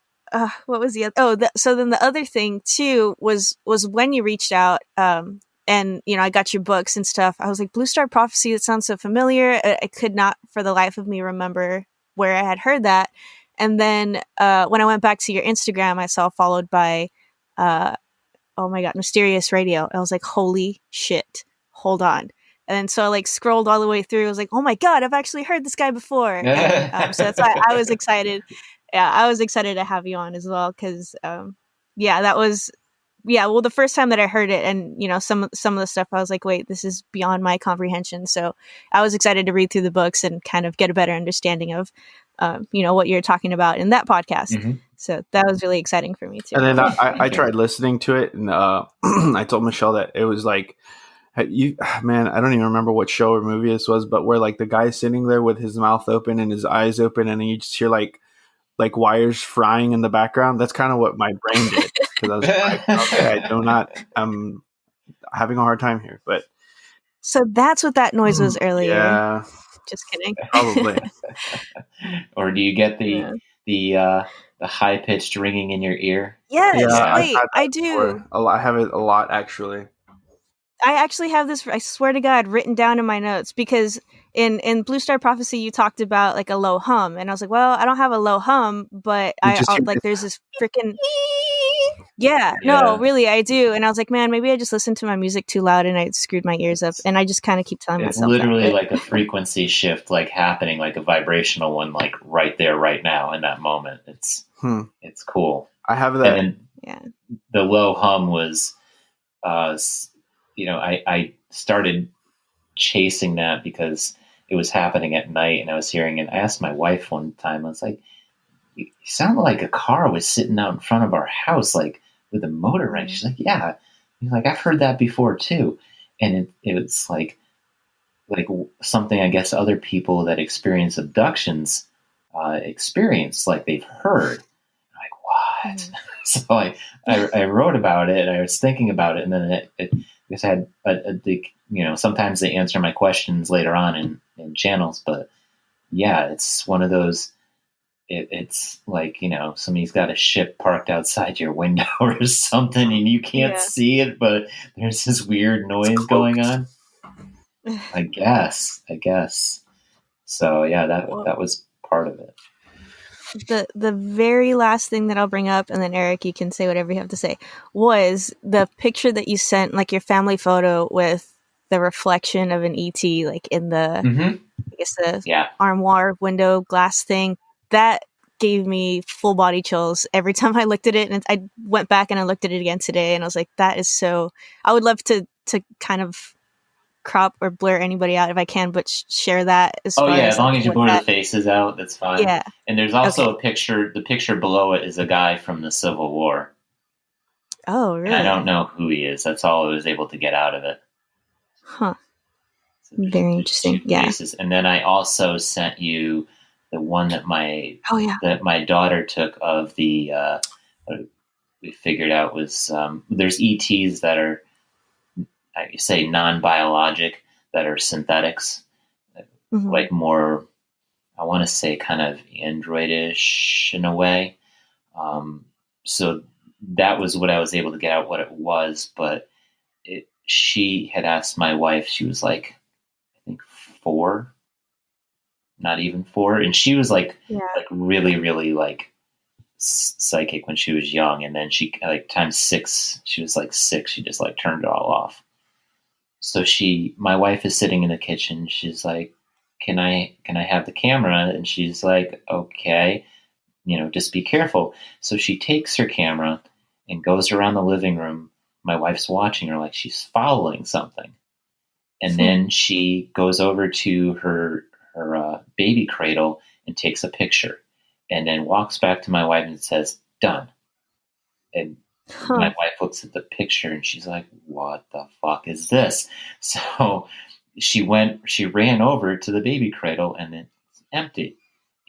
what was the other? So then the other thing too was when you reached out, and I got your books and stuff. I was like, Blue Star Prophecy. That sounds so familiar. I could not, for the life of me, remember where I had heard that. And then when I went back to your Instagram, I saw followed by, oh my God, Mysterious Radio. I was like, holy shit, hold on. And then so I like scrolled all the way through. I was like, oh my God, I've actually heard this guy before. And, so that's why I was excited. Yeah, I was excited to have you on as well because, that was, well, the first time that I heard it and, some of the stuff, I was like, wait, this is beyond my comprehension. So I was excited to read through the books and kind of get a better understanding of, what you're talking about in that podcast. Mm-hmm. So that was really exciting for me too. And then I tried listening to it and I told Michelle that it was like, I don't even remember what show or movie this was, but where like the guy's sitting there with his mouth open and his eyes open and you just hear like wires frying in the background. That's kind of what my brain did because I was like, okay, I'm having a hard time here. But so that's what that noise was earlier. Yeah, just kidding. Probably. Or do you get the high pitched ringing in your ear? Yes, yeah, I do. I have it a lot actually. I actually have this, I swear to God, written down in my notes because in Blue Star Prophecy, you talked about like a low hum. And I was like, well, I don't have a low hum, but there's this freaking... Yeah, no, really, I do. And I was like, man, maybe I just listened to my music too loud and I screwed my ears up. And I just kind of keep telling myself literally that. Like a frequency shift, like happening, like a vibrational one, like right there, right now in that moment. It's cool. I have that. And then the low hum was... I started chasing that because it was happening at night and I was hearing it. I asked my wife one time, I was like, you sound like a car was sitting out in front of our house, like with a motor running. She's like, yeah. Like, I've heard that before too. And it was like something I guess other people that experience abductions experience, like they've heard. I'm like, what? So I wrote about it and I was thinking about it and then it I guess I had sometimes they answer my questions later on in channels, but yeah, it's one of those, it's like, somebody's got a ship parked outside your window or something and you can't see it, but there's this weird noise going on. I guess. So yeah, that was part of it. The very last thing that I'll bring up, and then Eric, you can say whatever you have to say, was the picture that you sent, like your family photo with the reflection of an ET, like in the, I guess the armoire window glass thing. That gave me full body chills every time I looked at it. And I went back and I looked at it again today, and I was like, that is so. I would love to kind of crop or blur anybody out if I can, but share that as far yeah, as as long like, as you what blur the that. faces out, that's fine. Yeah. And there's also Okay. a picture. The picture below it is a guy from the Civil War. Oh, And I really? don't know who he is. That's all I was able to get out of it. Huh. So Very there's two interesting. Yeah. faces. And then I also sent you the one that my Oh, yeah. daughter took of the we figured out was there's ETs that are, I say, non-biologic, that are synthetics, Mhm. like more, I want to say, kind of androidish in a way. So that was what I was able to get out what it was, but she had asked my wife, she was like, I think 4, not even 4, and she was like really, really like psychic when she was young, and then she like times 6, she was like 6, she just like turned it all off. So my wife is sitting in the kitchen, she's like, can I have the camera? And she's like, okay, just be careful. So she takes her camera and goes around the living room. My wife's watching her like she's following something, and then she goes over to her baby cradle and takes a picture, and then walks back to my wife and says, done. And my wife looks at the picture and she's like, what the fuck is this? So she ran over to the baby cradle, and it's empty.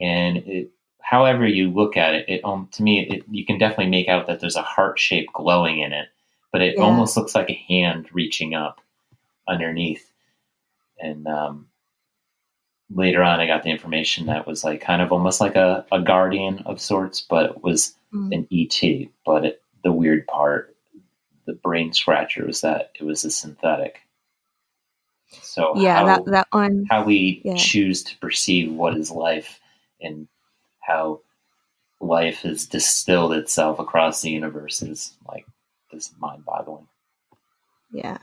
And however you look at it, to me, you can definitely make out that there's a heart shape glowing in it, but it almost looks like a hand reaching up underneath. And later on, I got the information that was like kind of almost like a guardian of sorts, but it was an ET. But the weird part, the brain scratcher, was that it was a synthetic. So that one. how we choose to perceive what is life, and how life has distilled itself across the universe, is like just mind-boggling. Yeah.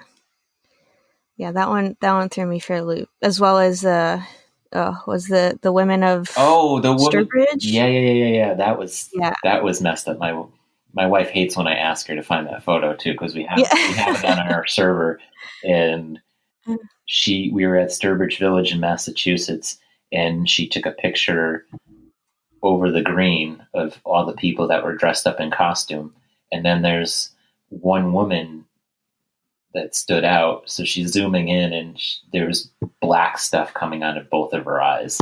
That one threw me for a loop, as well as was the women of the woman, Sturbridge. Yeah. That was messed up. My wife hates when I ask her to find that photo too, because we have it on our server, and we were at Sturbridge Village in Massachusetts, and she took a picture over the green of all the people that were dressed up in costume, and then there's one woman that stood out. So she's zooming in, and there was black stuff coming out of both of her eyes.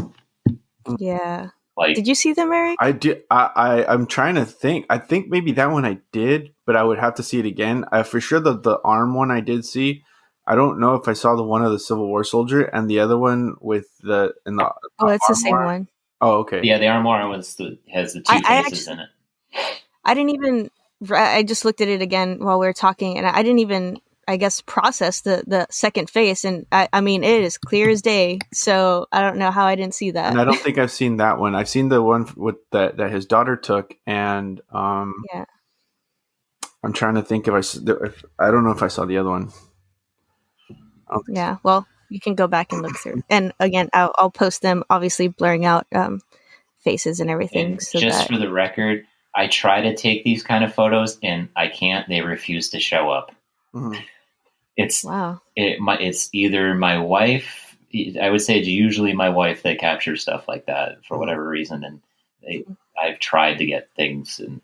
Yeah. Like, did you see them, Eric? I did. I'm trying to think. I think maybe that one I did, but I would have to see it again. For sure, the arm one I did see. I don't know if I saw the one of the Civil War soldier and the other one with the it's the same one. Oh, okay. Yeah, the armoire has the two faces in it. I didn't even. I just looked at it again while we were talking, and I didn't even, I guess, process the second face. And I mean, it is clear as day. So I don't know how I didn't see that. And I don't think I've seen that one. I've seen the one with that his daughter took, and I'm trying to think if I don't know if I saw the other one. Yeah, well, you can go back and look through. And again, I'll post them, obviously blurring out faces and everything. And just for the record, I try to take these kind of photos, and I can't. They refuse to show up. Mm-hmm. It's either my wife. I would say it's usually my wife that captures stuff like that for whatever reason, and I've tried to get things, and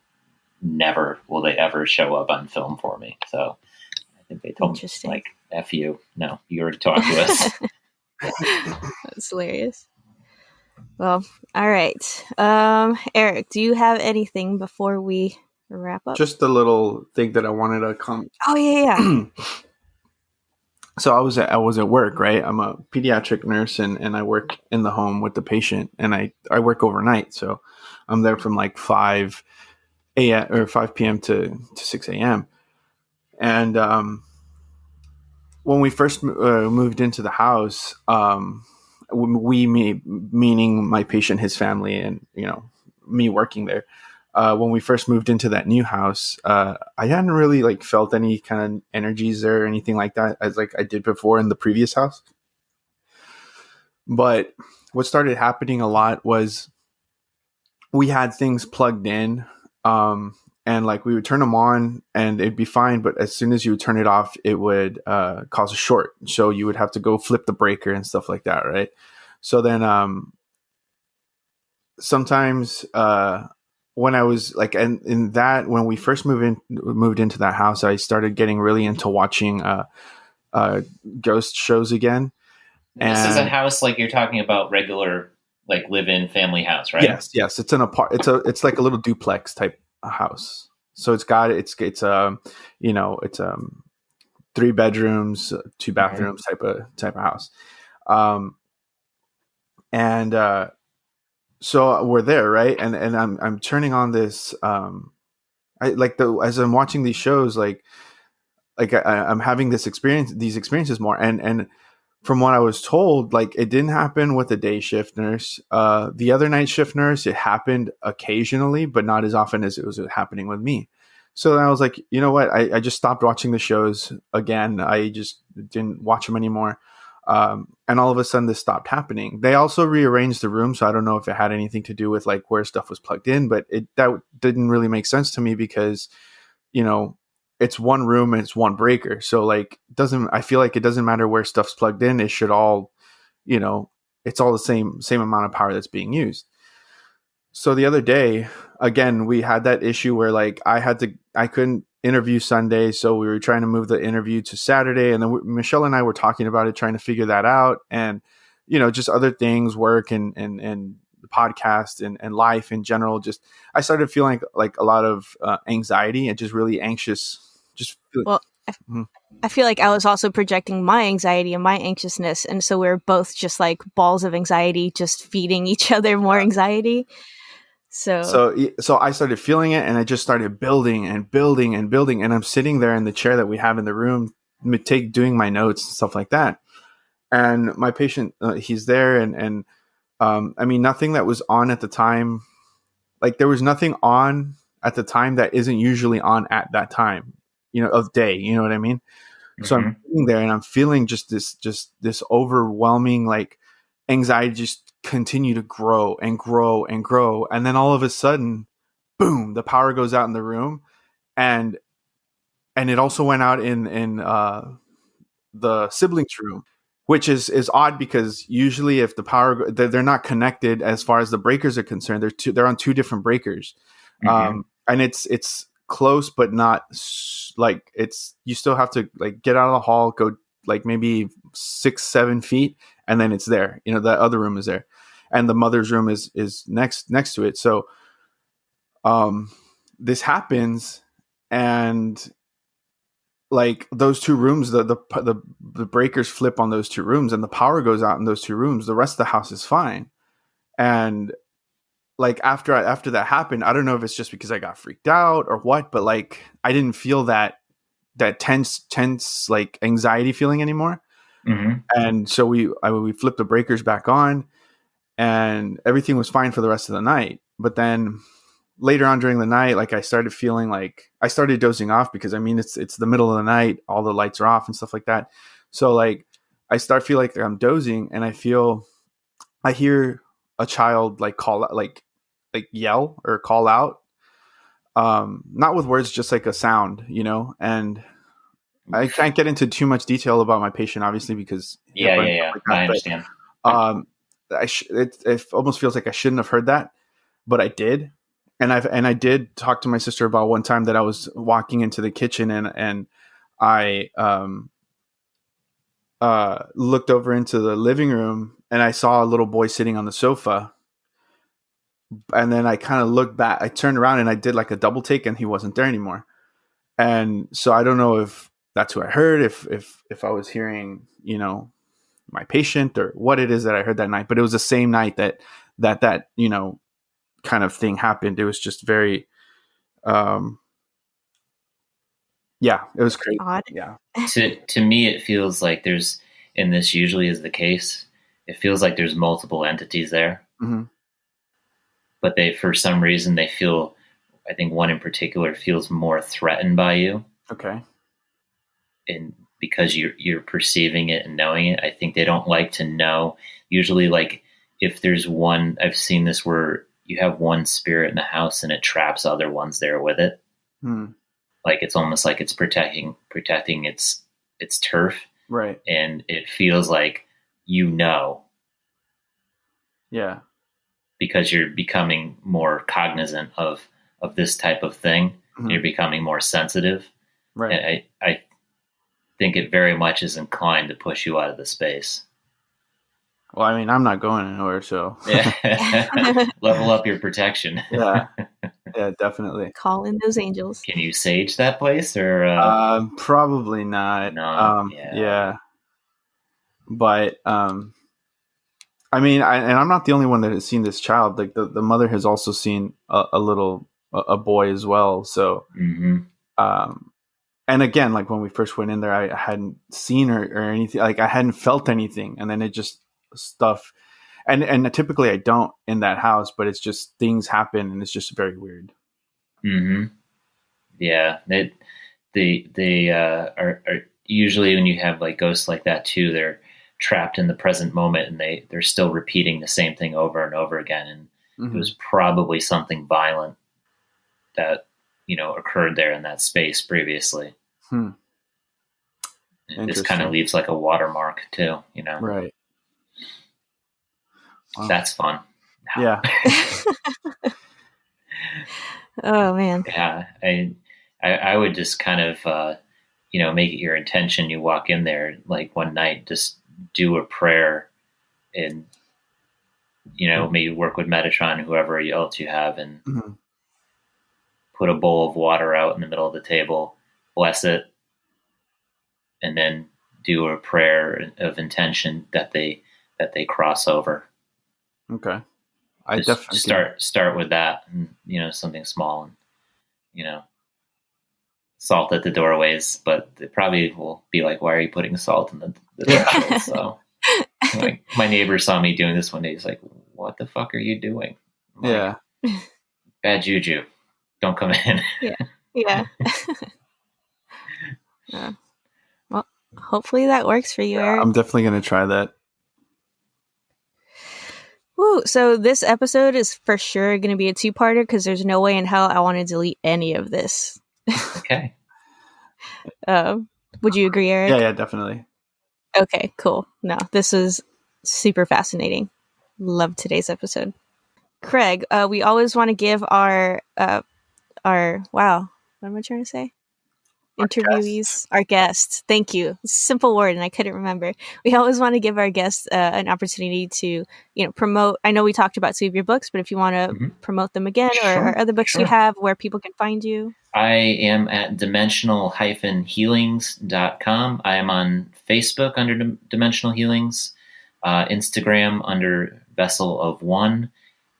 never will they ever show up on film for me. So I think they told me, like, F you. No, you already talked to us. That's hilarious. Well, all right. Eric, do you have anything before we wrap up? Just a little thing that I wanted to come. Oh, yeah. So I was at work, right? I'm a pediatric nurse, and I work in the home with the patient, and I work overnight. So I'm there from like 5 a.m. or 5 p.m. to 6 a.m. And when we first moved into the house, meaning my patient, his family, and me working there. When we first moved into that new house, I hadn't really like felt any kind of energies there or anything like that as like I did before in the previous house. But what started happening a lot was we had things plugged in, and like we would turn them on and it'd be fine, but as soon as you would turn it off, it would cause a short. So you would have to go flip the breaker and stuff like that, right? So then sometimes when I was like, and in that, when we first moved into that house, I started getting really into watching ghost shows again. This is a house like you're talking about, regular like live-in family house, right? Yes, it's an it's like a little duplex type house. So it's 3 bedrooms, 2 bathrooms type of house. And so we're there, right? And I'm turning on this as I'm watching these shows, I'm having these experiences more, and from what I was told, like it didn't happen with the day shift nurse. The other night shift nurse, it happened occasionally, but not as often as it was happening with me. So then I was like, you know what? I just stopped watching the shows again. I just didn't watch them anymore. And all of a sudden this stopped happening. They also rearranged the room. So I don't know if it had anything to do with like where stuff was plugged in, but that didn't really make sense to me because, it's one room and it's one breaker. So like, I feel like it doesn't matter where stuff's plugged in. It should all, it's all the same amount of power that's being used. So the other day, again, we had that issue where like I couldn't interview Sunday. So we were trying to move the interview to Saturday. And then Michelle and I were talking about it, trying to figure that out. And, just other things, work and the podcast and life in general. Just, I started feeling like a lot of anxiety and just really anxious. I feel like I was also projecting my anxiety and my anxiousness. And so we're both just like balls of anxiety, just feeding each other more anxiety. So I started feeling it and I just started building and building and building. And I'm sitting there in the chair that we have in the room, doing my notes and stuff like that. And my patient, he's there. And I mean, nothing that was on at the time, like there was nothing on at the time that isn't usually on at that time, of day, you know what I mean? So I'm sitting there and I'm feeling just this overwhelming like anxiety just continue to grow and grow and grow. And then all of a sudden, boom, the power goes out in the room. And it also went out in the siblings room, which is odd because usually if the power, they're not connected as far as the breakers are concerned. They're on 2 different breakers. And it's close, but not like you still have to like get out of the hall, go like maybe 6-7 feet, and then it's there. The other room is there, and the mother's room is next to it. So, this happens, and like those 2 rooms, the breakers flip on those 2 rooms, and the power goes out in those 2 rooms. The rest of the house is fine, and like after that happened, I don't know if it's just because I got freaked out or what, but like I didn't feel that tense like anxiety feeling anymore. And so we flipped the breakers back on, and everything was fine for the rest of the night. But then later on during the night, like I started feeling like I started dozing off because I mean it's the middle of the night, all the lights are off and stuff like that. So like I start feeling like I'm dozing, and I hear a child like call out, like yell or call out, not with words, just like a sound, and I can't get into too much detail about my patient, obviously, because I understand. It almost feels like I shouldn't have heard that, but I did. And I did talk to my sister about one time that I was walking into the kitchen and I looked over into the living room and I saw a little boy sitting on the sofa. And then I kind of looked back, I turned around and I did like a double take, and he wasn't there anymore. And so I don't know if that's who I heard, if I was hearing, my patient or what it is that I heard that night, but it was the same night that kind of thing happened. It was just very, it was crazy. Odd. Yeah. To me, it feels like there's, and this usually is the case, it feels like there's multiple entities there. But for some reason, they feel, I think one in particular feels more threatened by you. Okay. And because you're perceiving it and knowing it, I think they don't like to know. Usually, like if there's one, I've seen this where you have one spirit in the house and it traps other ones there with it. Hmm. Like it's almost like it's protecting its turf, Right. and it feels like Yeah. because you're becoming more cognizant of this type of thing. Mhm. You're becoming more sensitive. Right. And I think it very much is inclined to push you out of the space. Well, I mean, I'm not going anywhere, so Yeah. Level up your protection. yeah, definitely. Call in those angels. Can you sage that place or? Probably not. No. Yeah. But I mean, and I'm not the only one that has seen this child. Like the mother has also seen a boy as well. So, Mhm. And again, like when we first went in there, I hadn't seen or anything. Like I hadn't felt anything, and then it just stuff. And typically I don't in that house, but it's just things happen, and it's just very weird. Mhm. Yeah. They are usually, when you have like ghosts like that too, they're trapped in the present moment, and they're still repeating the same thing over and over again. And Mm-hmm. it was probably something violent that occurred there in that space previously. And this kind of leaves like a watermark too. Right. Wow. That's fun. Yeah. Oh man. Yeah. I would just kind of make it your intention. You walk in there like one night, just do a prayer, and maybe work with Metatron, whoever else you have, and Mm-hmm. put a bowl of water out in the middle of the table, bless it, and then do a prayer of intention that they cross over. Okay. I Just definitely start with that, and something small, and salt at the doorways, but it probably will be like, why are you putting salt in the threshold? So like my neighbor saw me doing this one day. He's like, what the fuck are you doing? I'm like, yeah. Bad juju. Don't come in. Yeah. Well, hopefully that works for you, Eric. I'm definitely going to try that. Woo! So this episode is for sure going to be a two-parter because there's no way in hell I want to delete any of this. Okay. Would you agree, Eric? Yeah, definitely. Okay, cool. No, this is super fascinating. Love today's episode. Craig, we always want to give our what am I trying to say? Interviewees, our guests. Thank you. Simple word, and I couldn't remember. We always want to give our guests an opportunity to, promote. I know we talked about two of your books, but if you want to promote them again, or other books you have, where people can find you. I am at dimensional-healings.com. I am on Facebook under Dimensional Healings, Instagram under Vessel of One,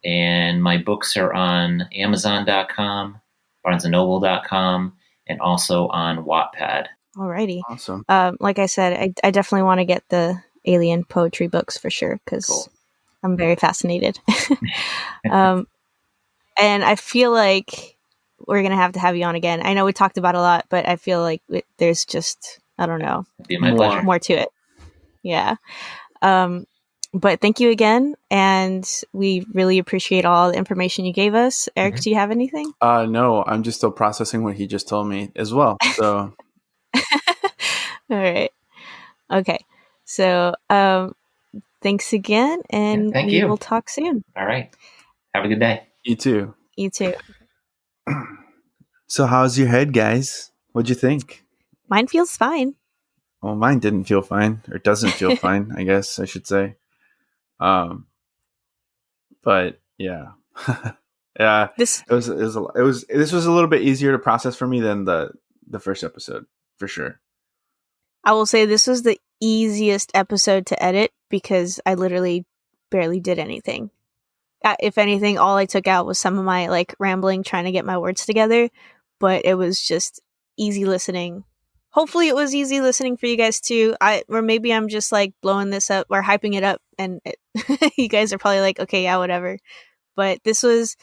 and my books are on Amazon.com, BarnesandNoble.com, and also on Wattpad. Alrighty. Awesome. Like I said, I definitely want to get the alien poetry books for sure because I'm very fascinated. And I feel like we're going to have you on again. I know we talked about a lot, but I feel like there's just, I don't know. It'd be my pleasure. More to it. Yeah. But thank you again, and we really appreciate all the information you gave us. Eric, do you have anything? No, I'm just still processing what he just told me as well. So, all right, okay. So, thanks again, and thank we you. will talk soon. All right, have a good day. You too. You too. So, how's your head, guys? What'd you think? Mine feels fine. Well, mine didn't feel fine, or doesn't feel fine, I guess I should say. But yeah, yeah. This was a little bit easier to process for me than the first episode, for sure. I will say this was the easiest episode to edit because I literally barely did anything. If anything, all I took out was some of my rambling, trying to get my words together, but it was just easy listening. Hopefully it was easy listening for you guys too. Or maybe I'm just blowing this up or hyping it up, and you guys are probably like, okay, yeah, whatever. But this was,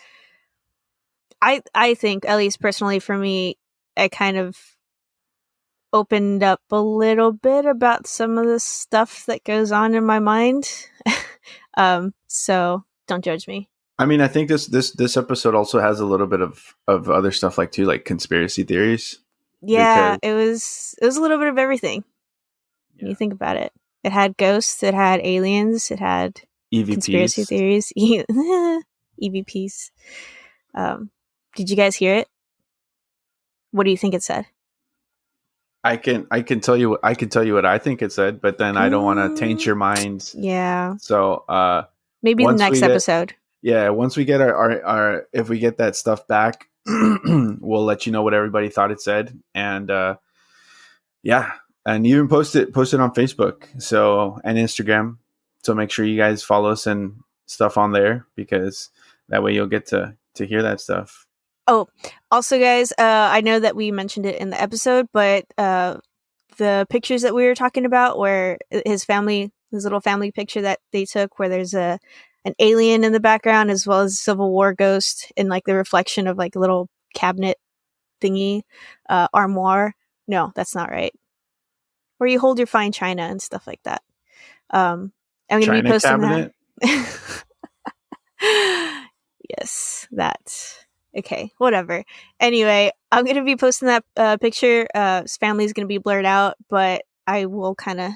I think, at least personally for me, I kind of opened up a little bit about some of the stuff that goes on in my mind. So don't judge me. I mean, I think this episode also has a little bit of other stuff like too, like conspiracy theories. Yeah, Because it was a little bit of everything. When you think about it, it had ghosts, it had aliens, it had conspiracy EVPs. theories, EVPs. Did you guys hear it? What do you think it said? I can tell you what I think it said, but then I don't want to taint your mind. Yeah. So maybe the next episode. Yeah, once we get our if we get that stuff back, we'll let you know what everybody thought it said, and yeah, and even post it on Facebook, so and Instagram. So make sure you guys follow us and stuff on there, because that way you'll get to hear that stuff. Oh, also, guys, I know that we mentioned it in the episode, but the pictures that we were talking about, where his little family picture that they took, where there's an alien in the background as well as a Civil War ghost in like the reflection of like a little cabinet thingy, armoire. No, that's not right. Where you hold your fine china and stuff like that. I'm going to be posting cabinet? That. Yes, that. Okay, whatever. Anyway, I'm going to be posting that picture. His family is going to be blurred out, but I will kind of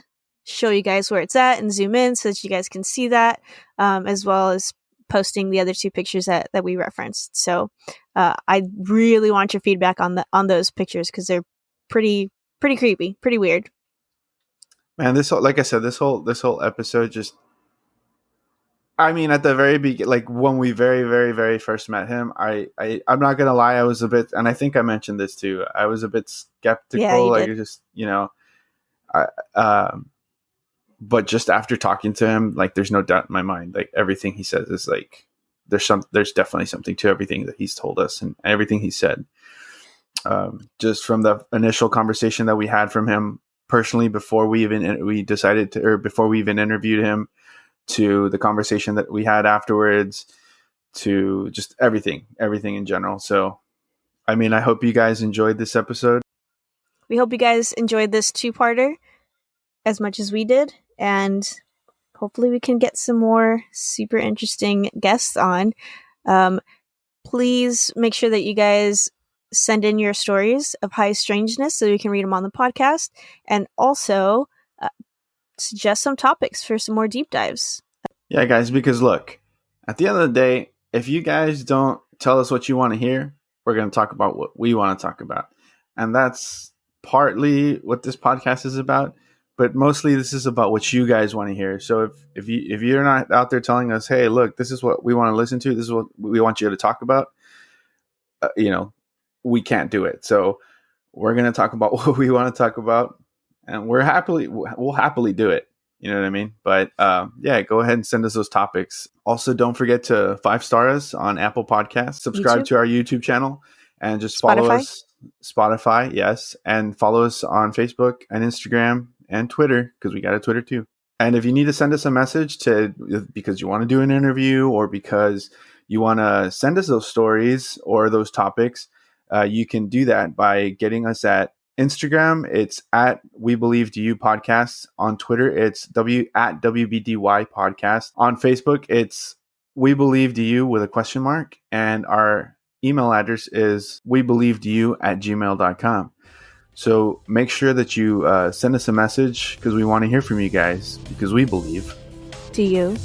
show you guys where it's at and zoom in so that you guys can see that, as well as posting the other two pictures that we referenced. So I really want your feedback on those pictures, because they're pretty creepy, pretty weird. Man, like I said, this whole episode just, I mean, at the very beginning, like when we very, very, very first met him, I'm not gonna lie, I was a bit, and I think I mentioned this too, I was a bit skeptical. Yeah, you like did. Just, but just after talking to him, like there's no doubt in my mind, like everything he says is like there's definitely something to everything that he's told us and everything he said. Just from the initial conversation that we had from him personally before we even interviewed him, to the conversation that we had afterwards, to just everything in general. So, I mean, I hope you guys enjoyed this episode. We hope you guys enjoyed this 2-parter as much as we did, and hopefully we can get some more super interesting guests on. Please make sure that you guys send in your stories of high strangeness so we can read them on the podcast, and also suggest some topics for some more deep dives. Yeah, guys, because look, at the end of the day, if you guys don't tell us what you want to hear, we're going to talk about what we want to talk about. And that's partly what this podcast is about, but mostly this is about what you guys want to hear. So if you're not out there telling us, hey, look, this is what we want to listen to, this is what we want you to talk about, we can't do it. So we're going to talk about what we want to talk about, and we'll happily do it. You know what I mean? But yeah, go ahead and send us those topics. Also, don't forget to 5-star us on Apple Podcasts. Subscribe to our YouTube channel, and just follow us. Spotify, yes. And follow us on Facebook and Instagram and Twitter, because we got a Twitter too. And if you need to send us a message because you want to do an interview, or because you want to send us those stories or those topics, you can do that by getting us at Instagram. It's at We Believed You Podcast. On Twitter, it's at WBDY Podcast. On Facebook, it's We Believed You with a question mark. And our email address is webelievedyou@gmail.com. So make sure that you send us a message, because we want to hear from you guys, because we believe. Do you?